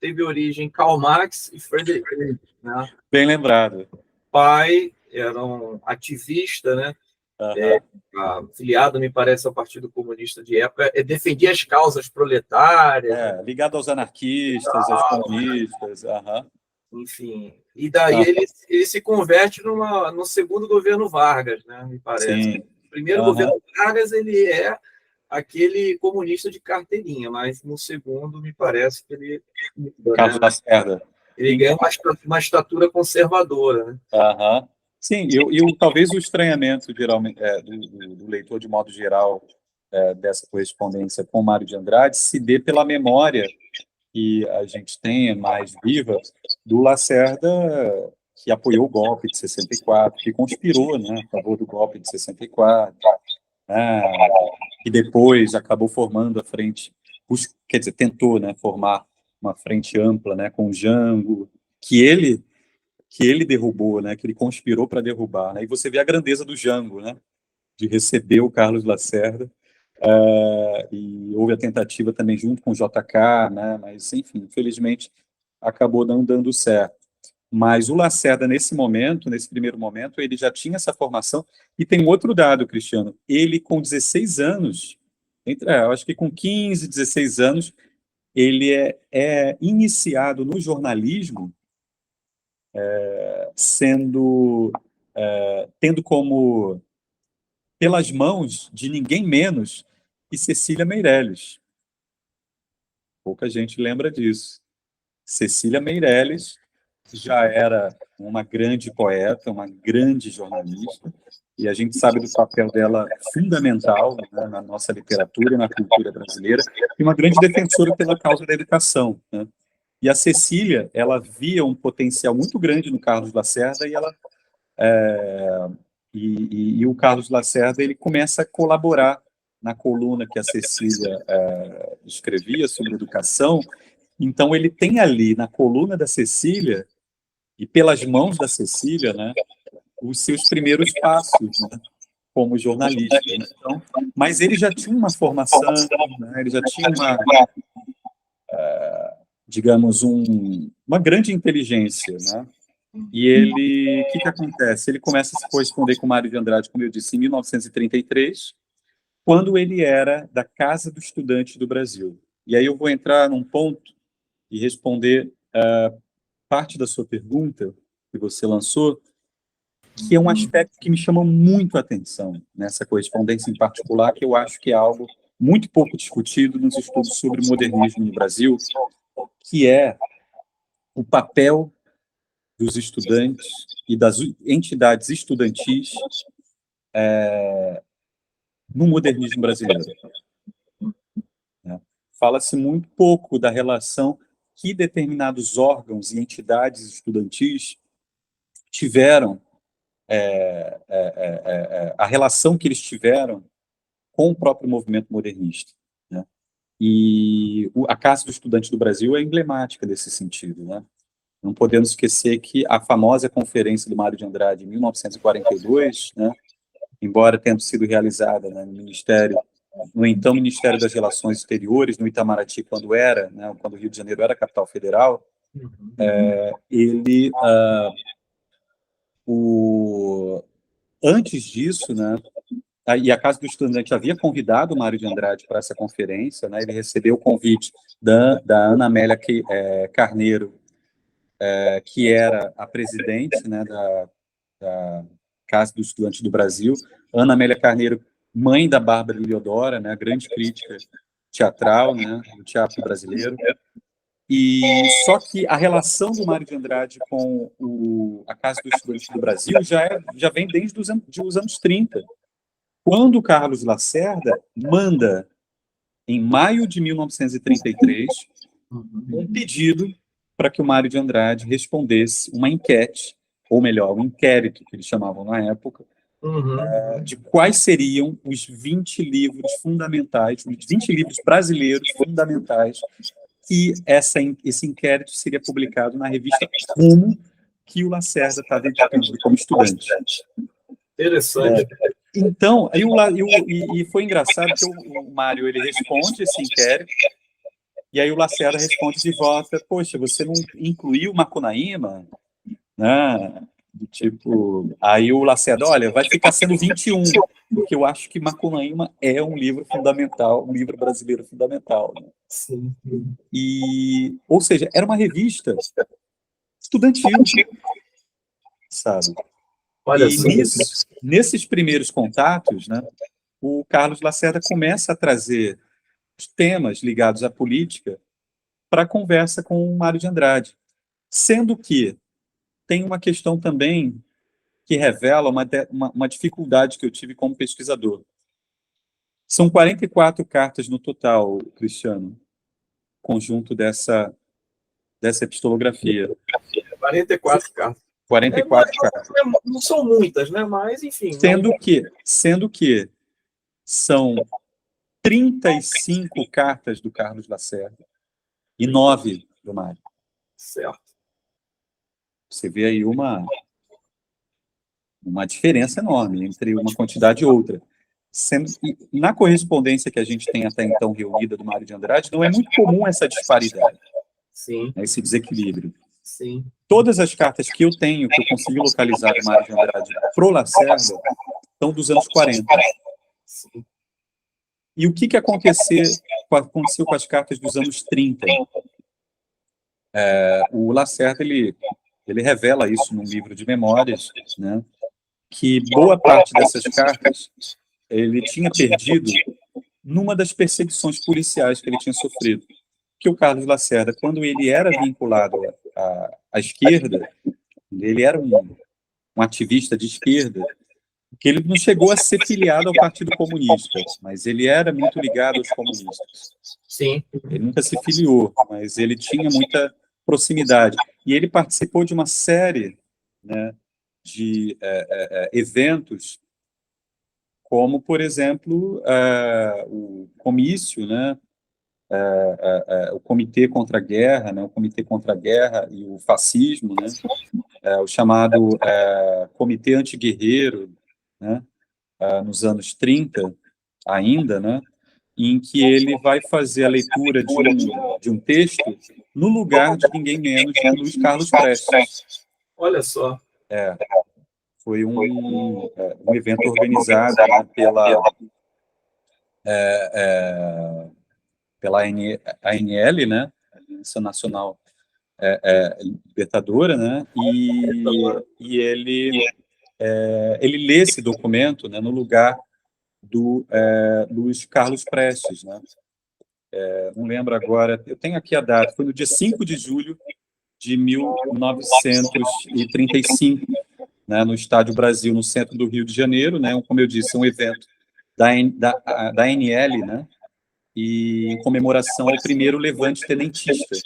Speaker 1: teve origem Karl Marx e Friedrich Engels, né?
Speaker 2: Bem lembrado.
Speaker 1: O pai era um ativista, né?
Speaker 2: Uhum.
Speaker 1: Afiliado, me parece, ao Partido Comunista de época, defendia as causas proletárias, né?
Speaker 2: Ligado aos anarquistas, aos comunistas. Uhum.
Speaker 1: Enfim. E daí
Speaker 2: Uhum.
Speaker 1: ele se converte no segundo governo Vargas, né? Me parece.
Speaker 2: Sim.
Speaker 1: No primeiro
Speaker 2: Uhum.
Speaker 1: governo Vargas, ele é aquele comunista de carteirinha, mas no segundo, me parece que ele,
Speaker 2: Carlos
Speaker 1: né?
Speaker 2: Lacerda.
Speaker 1: Ele ganha uma estatura conservadora, né?
Speaker 2: Aham. Sim, talvez o estranhamento geralmente, do leitor, de modo geral, dessa correspondência com Mário de Andrade se dê pela memória que a gente tem mais viva do Lacerda, que apoiou o golpe de 64, que conspirou, né, a favor do golpe de 64, né, e depois acabou formando a frente, quer dizer, tentou, né, formar uma frente ampla, né, com o Jango, que ele derrubou, né, que ele conspirou para derrubar, né, e você vê a grandeza do Jango, né, de receber o Carlos Lacerda, e houve a tentativa também junto com o JK, né, mas enfim, infelizmente acabou não dando certo. Mas o Lacerda, nesse momento, nesse primeiro momento, ele já tinha essa formação. E tem um outro dado, Cristiano, ele com 16 anos, eu acho que com 15, 16 anos, ele é iniciado no jornalismo, sendo tendo como pelas mãos de ninguém menos que Cecília Meirelles. Pouca gente lembra disso. Cecília Meirelles já era uma grande poeta, uma grande jornalista, e a gente sabe do papel dela fundamental, né, na nossa literatura e na cultura brasileira, e uma grande defensora pela causa da educação, né? E a Cecília, ela via um potencial muito grande no Carlos Lacerda e ela e o Carlos Lacerda ele começa a colaborar na coluna que a Cecília escrevia sobre educação. Então ele tem ali na coluna da Cecília e pelas mãos da Cecília, né, os seus primeiros passos, né, como jornalista. Então, mas ele já tinha uma formação, né, ele já tinha uma, digamos, uma grande inteligência, né? E ele, o que acontece? Ele começa a se corresponder com Mário de Andrade, como eu disse, em 1933, quando ele era da Casa do Estudante do Brasil. E aí eu vou entrar num ponto e responder parte da sua pergunta que você lançou, que é um aspecto que me chama muito a atenção nessa correspondência em particular, que eu acho que é algo muito pouco discutido nos estudos sobre modernismo no Brasil, que é o papel dos estudantes e das entidades estudantis no modernismo brasileiro, né? Fala-se muito pouco da relação que determinados órgãos e entidades estudantis tiveram, a relação que eles tiveram com o próprio movimento modernista, né? E a Casa do Estudante do Brasil é emblemática desse sentido, né? Não podemos esquecer que a famosa Conferência do Mário de Andrade, em 1942, né, embora tendo sido realizada, né, no então Ministério das Relações Exteriores, no Itamaraty, quando era, né, quando o Rio de Janeiro era a capital federal, ele, antes disso, né, e a Casa do Estudante havia convidado o Mário de Andrade para essa conferência, né, ele recebeu o convite da Ana Amélia Carneiro, que era a presidente, né, da Casa do Estudante do Brasil, Ana Amélia Carneiro, mãe da Bárbara Heliodora, né, grande crítica teatral, né, do teatro brasileiro. E só que a relação do Mário de Andrade com a Casa do Estudante do Brasil já vem desde os anos 30, quando o Carlos Lacerda manda, em maio de 1933, um pedido para que o Mário de Andrade respondesse uma enquete, ou melhor, um inquérito, que eles chamavam na época, de quais seriam os 20 livros fundamentais, os 20 livros brasileiros fundamentais, que esse inquérito seria publicado na revista Rumo, que o Lacerda estava editando como estudante.
Speaker 1: Interessante.
Speaker 2: Então, e foi engraçado que o Mário ele responde esse inquérito, e aí o Lacerda responde de volta: poxa, você não incluiu Macunaíma? Né? Tipo, aí o Lacerda, olha, vai ficar sendo 21, porque eu acho que Macunaíma é um livro fundamental, um livro brasileiro fundamental, né?
Speaker 1: Sim.
Speaker 2: E, ou seja, era uma revista estudantil, sabe?
Speaker 1: Olha
Speaker 2: E
Speaker 1: só.
Speaker 2: nesses primeiros contatos, né, o Carlos Lacerda começa a trazer os temas ligados à política para a conversa com o Mário de Andrade, sendo que tem uma questão também que revela uma dificuldade que eu tive como pesquisador. São 44 cartas no total, Cristiano, conjunto dessa epistolografia.
Speaker 1: 44 cartas.
Speaker 2: 44 cartas.
Speaker 1: Não são muitas, né? Mas, enfim.
Speaker 2: Sendo que são 35 cartas do Carlos Lacerda e 9 do Mário.
Speaker 1: Certo.
Speaker 2: Você vê aí uma diferença enorme entre uma quantidade e outra. Na correspondência que a gente tem até então reunida do Mário de Andrade, não é muito comum essa disparidade,
Speaker 1: Sim.
Speaker 2: né, esse desequilíbrio.
Speaker 1: Sim.
Speaker 2: Todas as cartas que eu tenho, que eu consegui localizar do Mário de Andrade pro Lacerda, são dos anos 40.
Speaker 1: Sim.
Speaker 2: E o que aconteceu com as cartas dos anos 30? O Lacerda, ele revela isso num livro de memórias, né, que boa parte dessas cartas ele tinha perdido numa das perseguições policiais que ele tinha sofrido. que o Carlos Lacerda, quando ele era vinculado à esquerda, ele era um ativista de esquerda, que ele não chegou a ser filiado ao Partido Comunista, mas ele era muito ligado aos comunistas.
Speaker 1: Sim.
Speaker 2: Ele nunca se filiou, mas ele tinha muita proximidade. E ele participou de uma série, né, de eventos, como, por exemplo, o comício, né, o Comitê contra a Guerra, né, o Comitê contra a Guerra e o Fascismo, né, o chamado Comitê Antiguerreiro, né, nos anos 30 ainda, né, em que ele vai fazer a leitura de um texto no lugar de ninguém menos que Luiz Carlos Prestes.
Speaker 1: Olha só.
Speaker 2: Foi um evento organizado, né, pela ANL, né, Aliança Nacional Libertadora, né, e ele lê esse documento, né, no lugar do Luiz Carlos Prestes, né. Não lembro agora, eu tenho aqui a data, foi no dia 5 de julho de 1935, né, no Estádio Brasil, no centro do Rio de Janeiro, né, como eu disse, um evento da ANL, né, e em comemoração ao primeiro levante tenentista.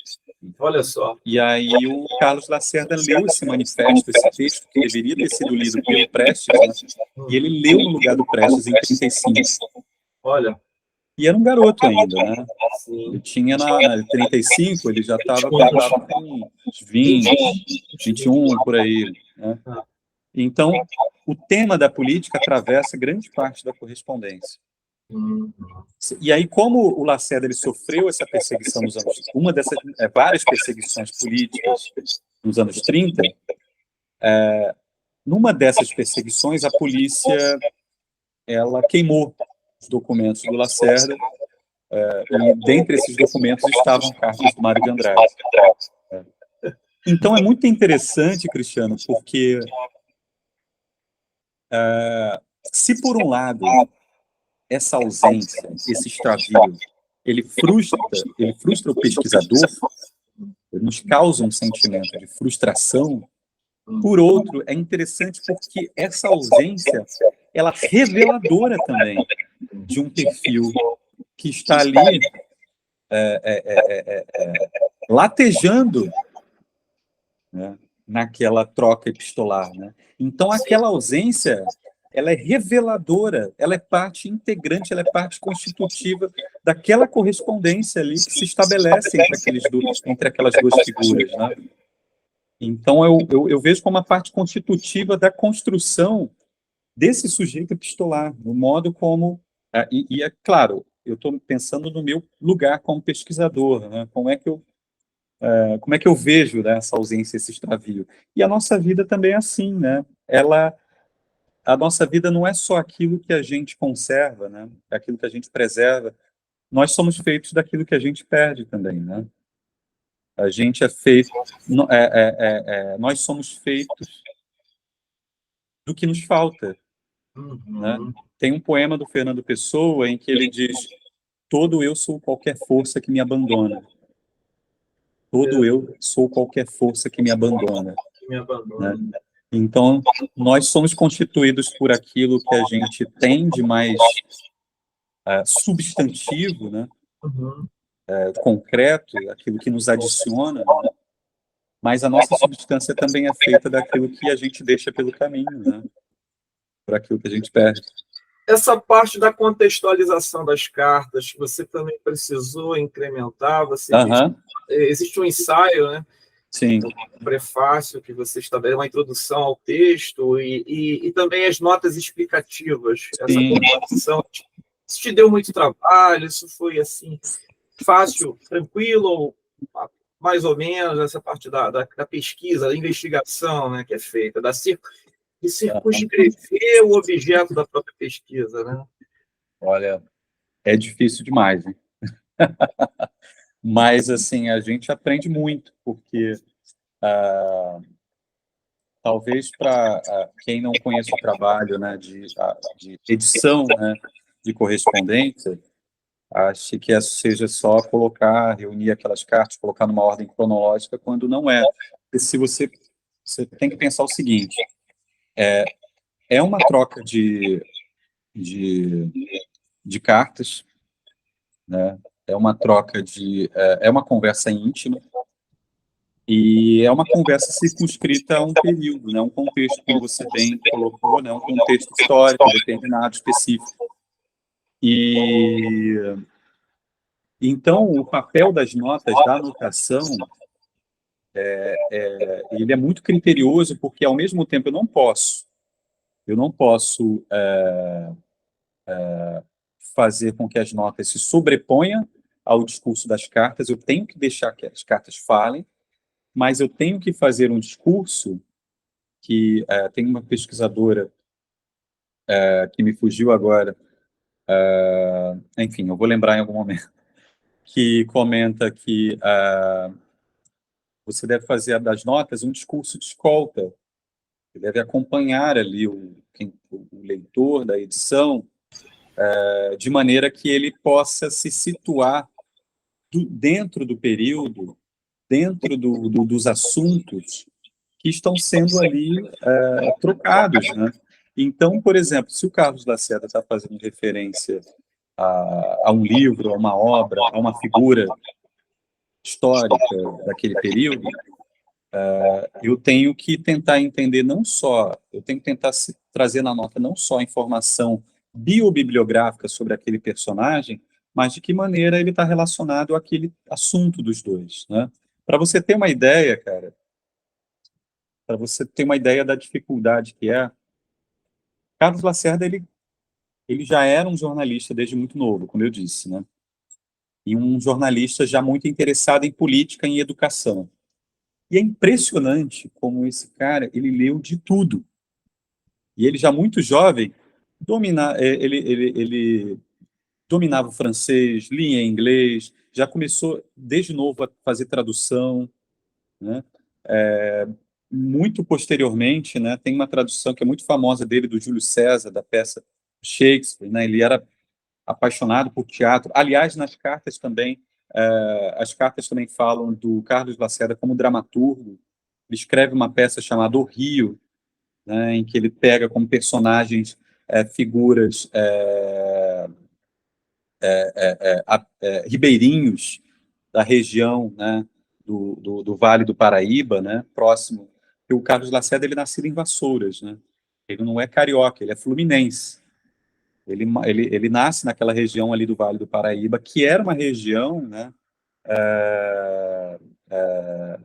Speaker 1: Olha só.
Speaker 2: E aí o Carlos Lacerda leu esse manifesto, esse texto, que deveria ter sido lido pelo Prestes, né, e ele leu no lugar do Prestes em 35.
Speaker 1: Olha.
Speaker 2: E era um garoto ainda, né?
Speaker 1: Sim.
Speaker 2: Ele tinha na 35, ele já estava com 20, 21, por aí, né? Então, o tema da política atravessa grande parte da correspondência. E aí, como o Lacerda ele sofreu essa perseguição nos anos... Uma dessas várias perseguições políticas nos anos 30, numa dessas perseguições, a polícia ela queimou os documentos do Lacerda, e dentre esses documentos estavam cartas do Mário de Andrade. Então, é muito interessante, Cristiano, porque se, por um lado, essa ausência, esse extravio, ele frustra o pesquisador, nos causa um sentimento de frustração. Por outro, é interessante porque essa ausência, ela é reveladora também de um perfil que está ali latejando, né, naquela troca epistolar, né? Então, aquela ausência, ela é reveladora, ela é parte integrante, ela é parte constitutiva daquela correspondência ali que se estabelece entre aquelas duas figuras, né? Então, eu vejo como uma parte constitutiva da construção desse sujeito epistolar, no modo como... E é claro, eu estou pensando no meu lugar como pesquisador, né? Como é que eu vejo, né, essa ausência, esse extravio? E a nossa vida também é assim, né? A nossa vida não é só aquilo que a gente conserva, né? É aquilo que a gente preserva. Nós somos feitos daquilo que a gente perde também, né? A gente é feito... nós somos feitos do que nos falta, né? Tem um poema do Fernando Pessoa em que ele diz: todo eu sou qualquer força que me abandona. Todo eu sou qualquer força que me abandona. Né? Então, nós somos constituídos por aquilo que a gente tem de mais substantivo, né? Concreto, aquilo que nos adiciona, né? Mas a nossa substância também é feita daquilo que a gente deixa pelo caminho, né? Por aquilo que a gente perde.
Speaker 1: Essa parte da contextualização das cartas, você também precisou incrementar, existe um ensaio, né?
Speaker 2: Sim.
Speaker 1: Um prefácio que você estabelece, uma introdução ao texto e também as notas explicativas. Essa composição, isso te deu muito trabalho? Isso foi assim fácil, tranquilo, ou mais ou menos essa parte da pesquisa, da investigação, né, que é feita, de circunscrever o objeto da própria pesquisa, né?
Speaker 2: Olha, é difícil demais, hein? Mas, assim, a gente aprende muito, porque talvez para quem não conhece o trabalho, né, de edição, né, de correspondência, ache que seja só colocar, reunir aquelas cartas, colocar numa ordem cronológica, quando não é. Porque se você tem que pensar o seguinte, é uma troca de, de cartas, né? É uma troca é uma conversa íntima, e é uma conversa circunscrita a um período, né? Um contexto, como você bem colocou, né? Um contexto histórico determinado, específico. E então o papel das notas, da anotação, ele é muito criterioso, porque ao mesmo tempo eu não posso fazer com que as notas se sobreponham ao discurso das cartas, eu tenho que deixar que as cartas falem, mas eu tenho que fazer um discurso que tem uma pesquisadora que me fugiu agora, enfim, eu vou lembrar em algum momento, que comenta que você deve fazer das notas um discurso de escolta, que deve acompanhar ali o leitor da edição, de maneira que ele possa se situar dentro do período, dentro dos assuntos que estão sendo ali trocados, né? Então, por exemplo, se o Carlos Lacerda está fazendo referência a um livro, a uma obra, a uma figura histórica daquele período, eu tenho que tentar entender não só, eu tenho que tentar trazer na nota não só a informação biobibliográfica sobre aquele personagem, mas de que maneira ele está relacionado àquele assunto dos dois, né? Para você ter uma ideia, cara, para você ter uma ideia da dificuldade que é, Carlos Lacerda, ele já era um jornalista desde muito novo, como eu disse, né? E um jornalista já muito interessado em política e em educação. E é impressionante como esse cara, ele leu de tudo. E ele já muito jovem, ele dominava o francês, lia em inglês, já começou desde novo a fazer tradução, né? Muito posteriormente, né, tem uma tradução que é muito famosa dele, do Júlio César, da peça Shakespeare, né? Ele era apaixonado por teatro. Aliás, nas cartas também, as cartas também falam do Carlos Lacerda como dramaturgo. Ele escreve uma peça chamada O Rio, né, em que ele pega como personagens figuras ribeirinhos da região, né, do Vale do Paraíba, né, próximo. E o Carlos Lacerda, ele nascido em Vassouras, né? Ele não é carioca, ele é fluminense. Ele nasce naquela região ali do Vale do Paraíba, que era uma região, né,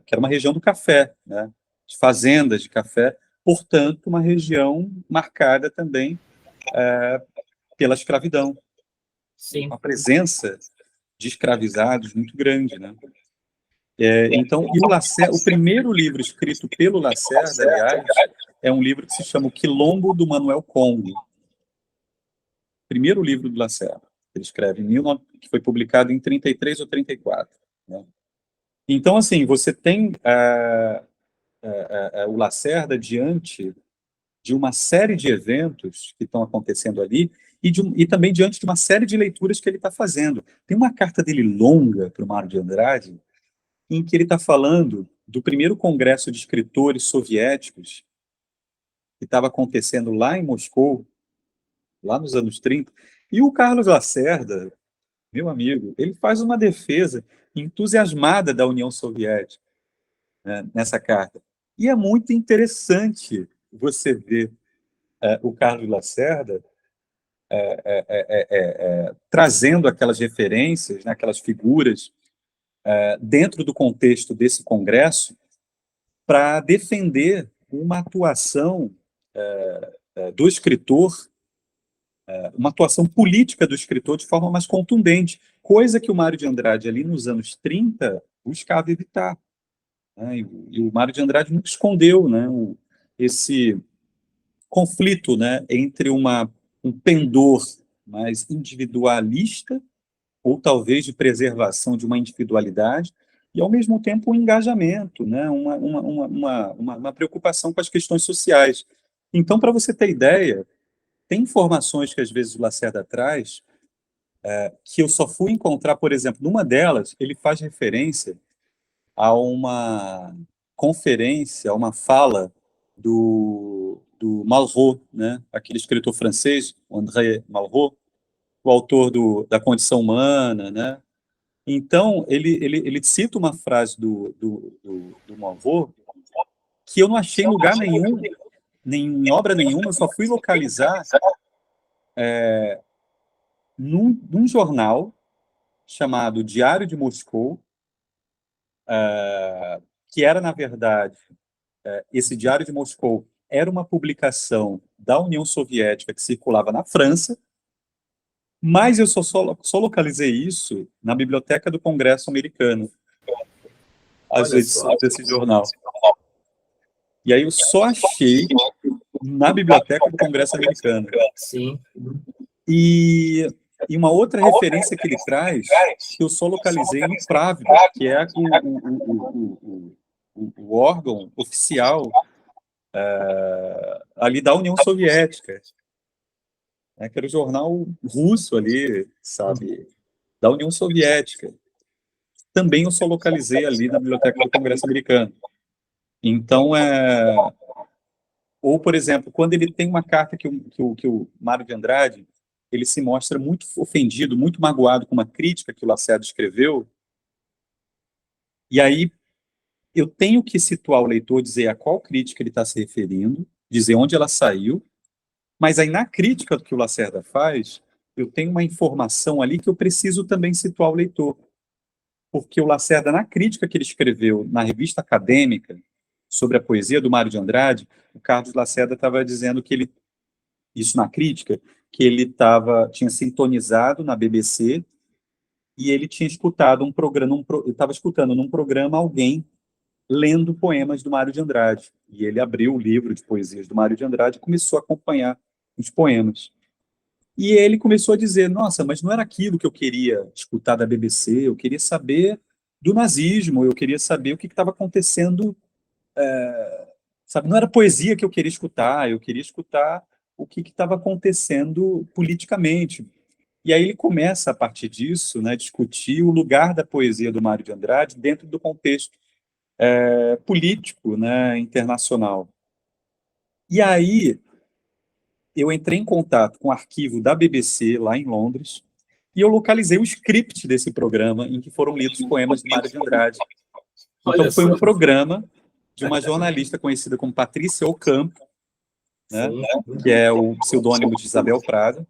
Speaker 2: que era uma região do café, né, de fazendas de café, portanto, uma região marcada também pela escravidão,
Speaker 1: Sim.
Speaker 2: uma presença de escravizados muito grande, né? Então, e o primeiro livro escrito pelo Lacerda, aliás, é um livro que se chama O Quilombo do Manuel Congo. Primeiro livro do Lacerda. Ele escreve que foi publicado em 33 ou 34. Né? Então, assim, você tem o Lacerda diante de uma série de eventos que estão acontecendo ali e também diante de uma série de leituras que ele está fazendo. Tem uma carta dele longa para o Mário de Andrade, em que ele está falando do primeiro congresso de escritores soviéticos que estava acontecendo lá em Moscou, lá nos anos 30, e o Carlos Lacerda, meu amigo, ele faz uma defesa entusiasmada da União Soviética, né, nessa carta. E é muito interessante você ver o Carlos Lacerda trazendo aquelas referências, né, aquelas figuras, dentro do contexto desse congresso, para defender uma atuação do escritor, uma atuação política do escritor de forma mais contundente, coisa que o Mário de Andrade, ali nos anos 30, buscava evitar. Né? E o Mário de Andrade nunca escondeu, né, esse conflito, né, entre um pendor mais individualista, ou talvez de preservação de uma individualidade, e, ao mesmo tempo, um engajamento, né, uma preocupação com as questões sociais. Então, para você ter ideia, tem informações que, às vezes, o Lacerda traz que eu só fui encontrar, por exemplo, numa delas, ele faz referência a uma conferência, a uma fala do Malraux, né? Aquele escritor francês, o André Malraux, o autor da Condição Humana, né? Então, ele cita uma frase do Malraux que eu não achei em lugar nenhum, nem em obra nenhuma, eu só fui localizar num jornal chamado Diário de Moscou, que era, na verdade, esse Diário de Moscou era uma publicação da União Soviética que circulava na França, mas eu só localizei isso na Biblioteca do Congresso Americano, as
Speaker 1: Olha só.
Speaker 2: edições desse jornal. E aí eu só achei na Biblioteca do Congresso Americano.
Speaker 1: Sim.
Speaker 2: E uma outra referência que ele traz, que eu só localizei no Pravda, que é o órgão oficial ali da União Soviética, né, que era o jornal russo ali, sabe, da União Soviética. Também eu só localizei ali na Biblioteca do Congresso Americano. Então, ou, por exemplo, quando ele tem uma carta que o Mário de Andrade, ele se mostra muito ofendido, muito magoado com uma crítica que o Lacerda escreveu, e aí eu tenho que situar o leitor, dizer a qual crítica ele está se referindo, dizer onde ela saiu, mas aí na crítica que o Lacerda faz, eu tenho uma informação ali que eu preciso também situar o leitor. Porque o Lacerda, na crítica que ele escreveu na revista acadêmica sobre a poesia do Mário de Andrade, o Carlos Lacerda estava dizendo que ele, isso na crítica, que ele tinha sintonizado na BBC e ele tinha escutado um programa, estava escutando num programa alguém lendo poemas do Mário de Andrade. E ele abriu o livro de poesias do Mário de Andrade e começou a acompanhar os poemas. E ele começou a dizer, nossa, mas não era aquilo que eu queria escutar da BBC, eu queria saber do nazismo, eu queria saber o que estava acontecendo, sabe? Não era poesia que eu queria escutar o que estava acontecendo politicamente. E aí ele começa, a partir disso, né, discutir o lugar da poesia do Mário de Andrade dentro do contexto político, né, internacional. E aí eu entrei em contato com o arquivo da BBC, lá em Londres, e eu localizei o script desse programa em que foram lidos poemas de Mário de Andrade. Então,
Speaker 1: Olha
Speaker 2: foi um
Speaker 1: só.
Speaker 2: programa de uma jornalista conhecida como Patrícia Ocampo, né, que é o pseudônimo de Isabel Prada,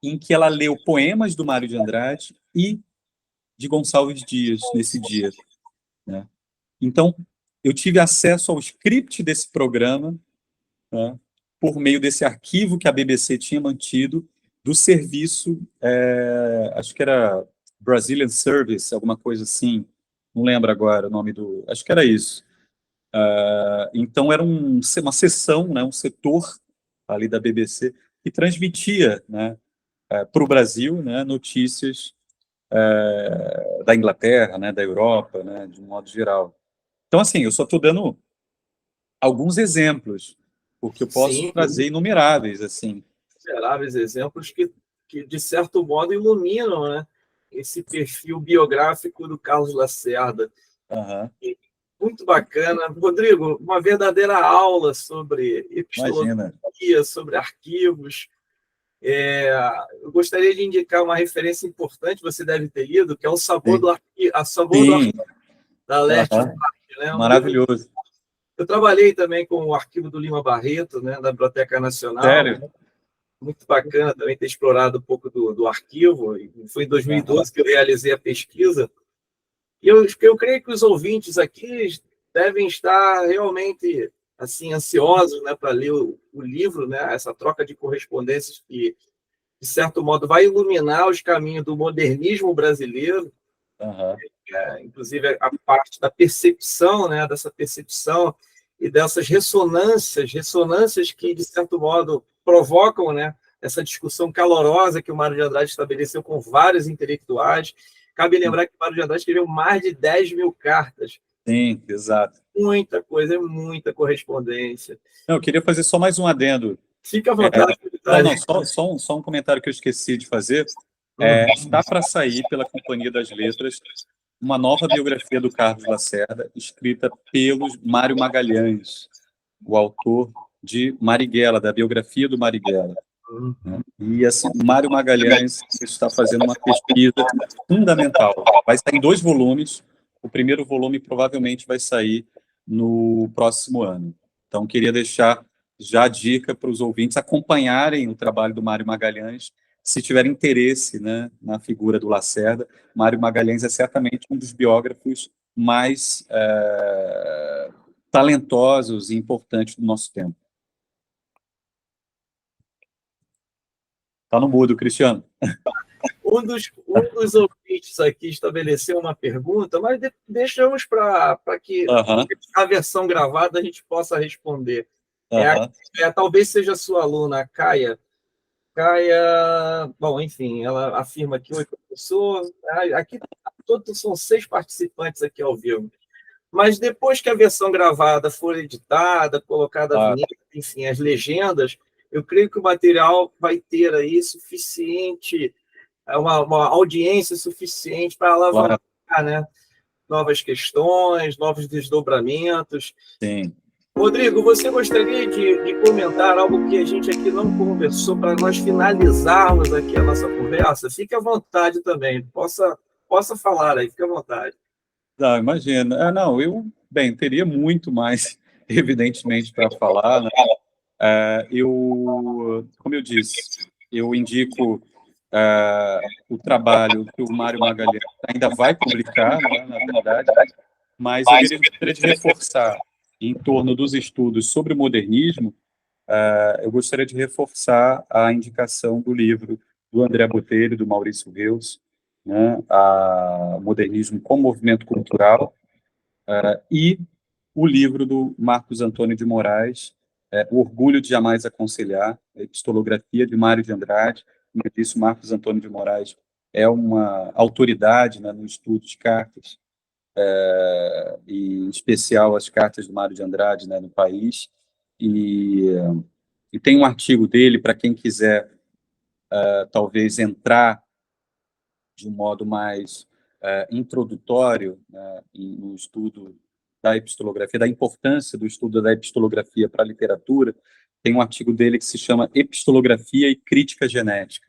Speaker 2: em que ela leu poemas do Mário de Andrade e de Gonçalves Dias nesse dia, né? Então, eu tive acesso ao script desse programa, né, por meio desse arquivo que a BBC tinha mantido do serviço, acho que era Brazilian Service, alguma coisa assim, não lembro agora o nome acho que era isso. Então era uma seção, né, um setor ali da BBC que transmitia, né, para o Brasil, né, notícias da Inglaterra, né, da Europa, né, de um modo geral. Então, assim, eu só estou dando alguns exemplos, porque eu posso
Speaker 1: Sim,
Speaker 2: trazer inumeráveis, assim.
Speaker 1: miseráveis exemplos que, de certo modo, iluminam, né, esse perfil biográfico do Carlos Lacerda.
Speaker 2: Uhum.
Speaker 1: Muito bacana. Rodrigo, uma verdadeira aula sobre
Speaker 2: Imagina.
Speaker 1: epistemologia, sobre arquivos. Eu gostaria de indicar uma referência importante, você deve ter lido, que é O Sabor
Speaker 2: Sim.
Speaker 1: do Arquivo, A Sabor do
Speaker 2: Sim.
Speaker 1: Arquivo, da Leste,
Speaker 2: Uhum.
Speaker 1: né? Um livro.
Speaker 2: Maravilhoso.
Speaker 1: Eu trabalhei também com o arquivo do Lima Barreto, né, da Biblioteca Nacional.
Speaker 2: Sério?
Speaker 1: Muito bacana também ter explorado um pouco do arquivo. Foi em
Speaker 2: Uhum.
Speaker 1: 2012 que eu realizei a pesquisa. E eu creio que os ouvintes aqui devem estar realmente assim ansiosos, né, para ler o livro, né, essa troca de correspondências que, de certo modo, vai iluminar os caminhos do modernismo brasileiro,
Speaker 2: Uhum.
Speaker 1: inclusive a parte da percepção, né, dessa percepção e dessas ressonâncias que, de certo modo, provocam, né, essa discussão calorosa que o Mário de Andrade estabeleceu com vários intelectuais. Cabe lembrar que o Mário de Andrade escreveu mais de 10 mil cartas,
Speaker 2: Sim, exato.
Speaker 1: muita coisa, muita correspondência.
Speaker 2: Não, eu queria fazer só mais um adendo.
Speaker 1: Fica à vontade.
Speaker 2: Não, só um comentário que eu esqueci de fazer. Está para sair pela Companhia das Letras uma nova biografia do Carlos Lacerda, escrita pelo Mário Magalhães, o autor de Marighella, da biografia do Marighella. Né? E assim, o Mário Magalhães está fazendo uma pesquisa fundamental. Vai sair em 2 volumes. O primeiro volume provavelmente vai sair no próximo ano. Então, queria deixar já a dica para os ouvintes acompanharem o trabalho do Mário Magalhães, se tiverem interesse, né, na figura do Lacerda. Mário Magalhães é certamente um dos biógrafos mais talentosos e importantes do nosso tempo. Está no mudo, Cristiano.
Speaker 1: Um dos ouvintes aqui estabeleceu uma pergunta, mas deixamos para que a versão gravada a gente possa responder. Talvez seja a sua aluna, a Caia. Bom, enfim, ela afirma que: oi, professor. Aqui todos são 6 participantes aqui ao vivo. Mas depois que a versão gravada for editada, colocada a vinheta, enfim, as legendas, eu creio que o material vai ter aí suficiente, uma audiência suficiente para alavancar, né, novas questões, novos desdobramentos.
Speaker 2: Sim.
Speaker 1: Rodrigo, você gostaria de comentar algo que a gente aqui não conversou para nós finalizarmos aqui a nossa conversa? Fique à vontade também, possa falar aí, fique à vontade.
Speaker 2: Não, imagina. Não, teria muito mais, evidentemente, para falar, né? Como eu disse, eu indico o trabalho que o Mário Magalhães ainda vai publicar, né, na verdade, mas eu gostaria de reforçar, em torno dos estudos sobre o modernismo, eu gostaria de reforçar a indicação do livro do André Botelho e do Maurício Reus, né, o Modernismo como Movimento Cultural, e o livro do Marcos Antônio de Moraes, O Orgulho de Jamais Aconselhar, a Epistolografia de Mário de Andrade. Como eu disse, o Marcos Antônio de Moraes é uma autoridade, né, no estudo de cartas, e em especial as cartas do Mário de Andrade, né, no país, e tem um artigo dele, para quem quiser talvez entrar de um modo mais introdutório, né, no estudo da epistolografia, da importância do estudo da epistolografia para a literatura. Tem um artigo dele que se chama Epistolografia e Crítica Genética.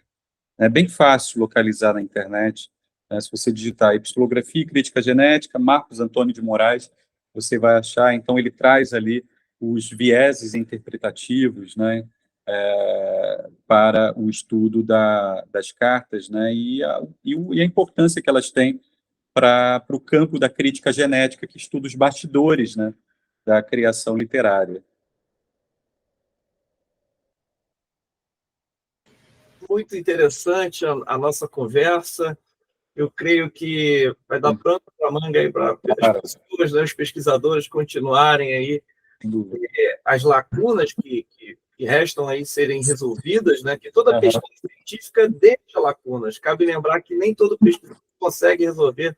Speaker 2: É bem fácil localizar na internet, né? Se você digitar Epistolografia e Crítica Genética, Marcos Antônio de Moraes, você vai achar. Então, ele traz ali os vieses interpretativos, né, para o estudo das cartas, né, e a importância que elas têm para o campo da crítica genética, que estuda os bastidores, né, da criação literária.
Speaker 1: Muito interessante a nossa conversa. Eu creio que vai dar pano para a manga aí para as pessoas, né, os pesquisadores continuarem aí as lacunas que restam aí serem resolvidas, né? Que toda pesquisa científica deixa lacunas. Cabe lembrar que nem todo pesquisador consegue resolver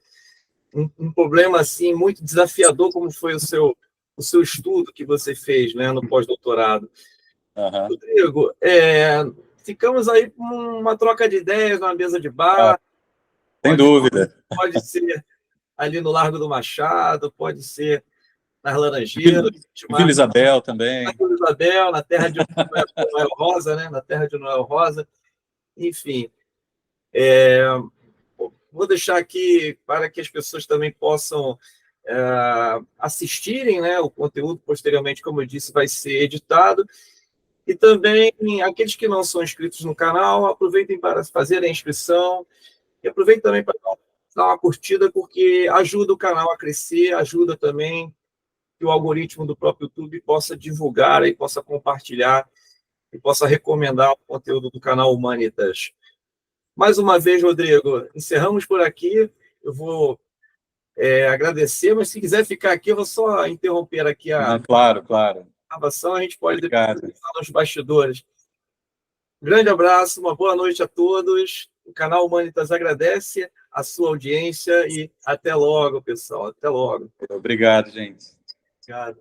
Speaker 1: um problema assim muito desafiador como foi o seu estudo que você fez, né, no pós-doutorado. Rodrigo, ficamos aí com uma troca de ideias numa mesa de bar.
Speaker 2: Sem dúvida.
Speaker 1: Pode ser ali no Largo do Machado, pode ser nas Laranjeiras.
Speaker 2: Vila Isabel também.
Speaker 1: Na Vila Isabel, na terra de Noel Rosa, né? Na terra de Noel Rosa. Enfim, vou deixar aqui para que as pessoas também possam assistirem, né? O conteúdo posteriormente, como eu disse, vai ser editado. E também, aqueles que não são inscritos no canal, aproveitem para fazer a inscrição e aproveitem também para dar uma curtida, porque ajuda o canal a crescer, ajuda também que o algoritmo do próprio YouTube possa divulgar e possa compartilhar e possa recomendar o conteúdo do canal Humanitas. Mais uma vez, Rodrigo, encerramos por aqui. Eu vou agradecer, mas se quiser ficar aqui, eu vou só interromper aqui
Speaker 2: claro.
Speaker 1: gravação, a gente pode depois nos bastidores. Um grande abraço, uma boa noite a todos. O canal Humanitas agradece a sua audiência e até logo, pessoal. Até logo.
Speaker 2: Obrigado, gente.
Speaker 1: Obrigado.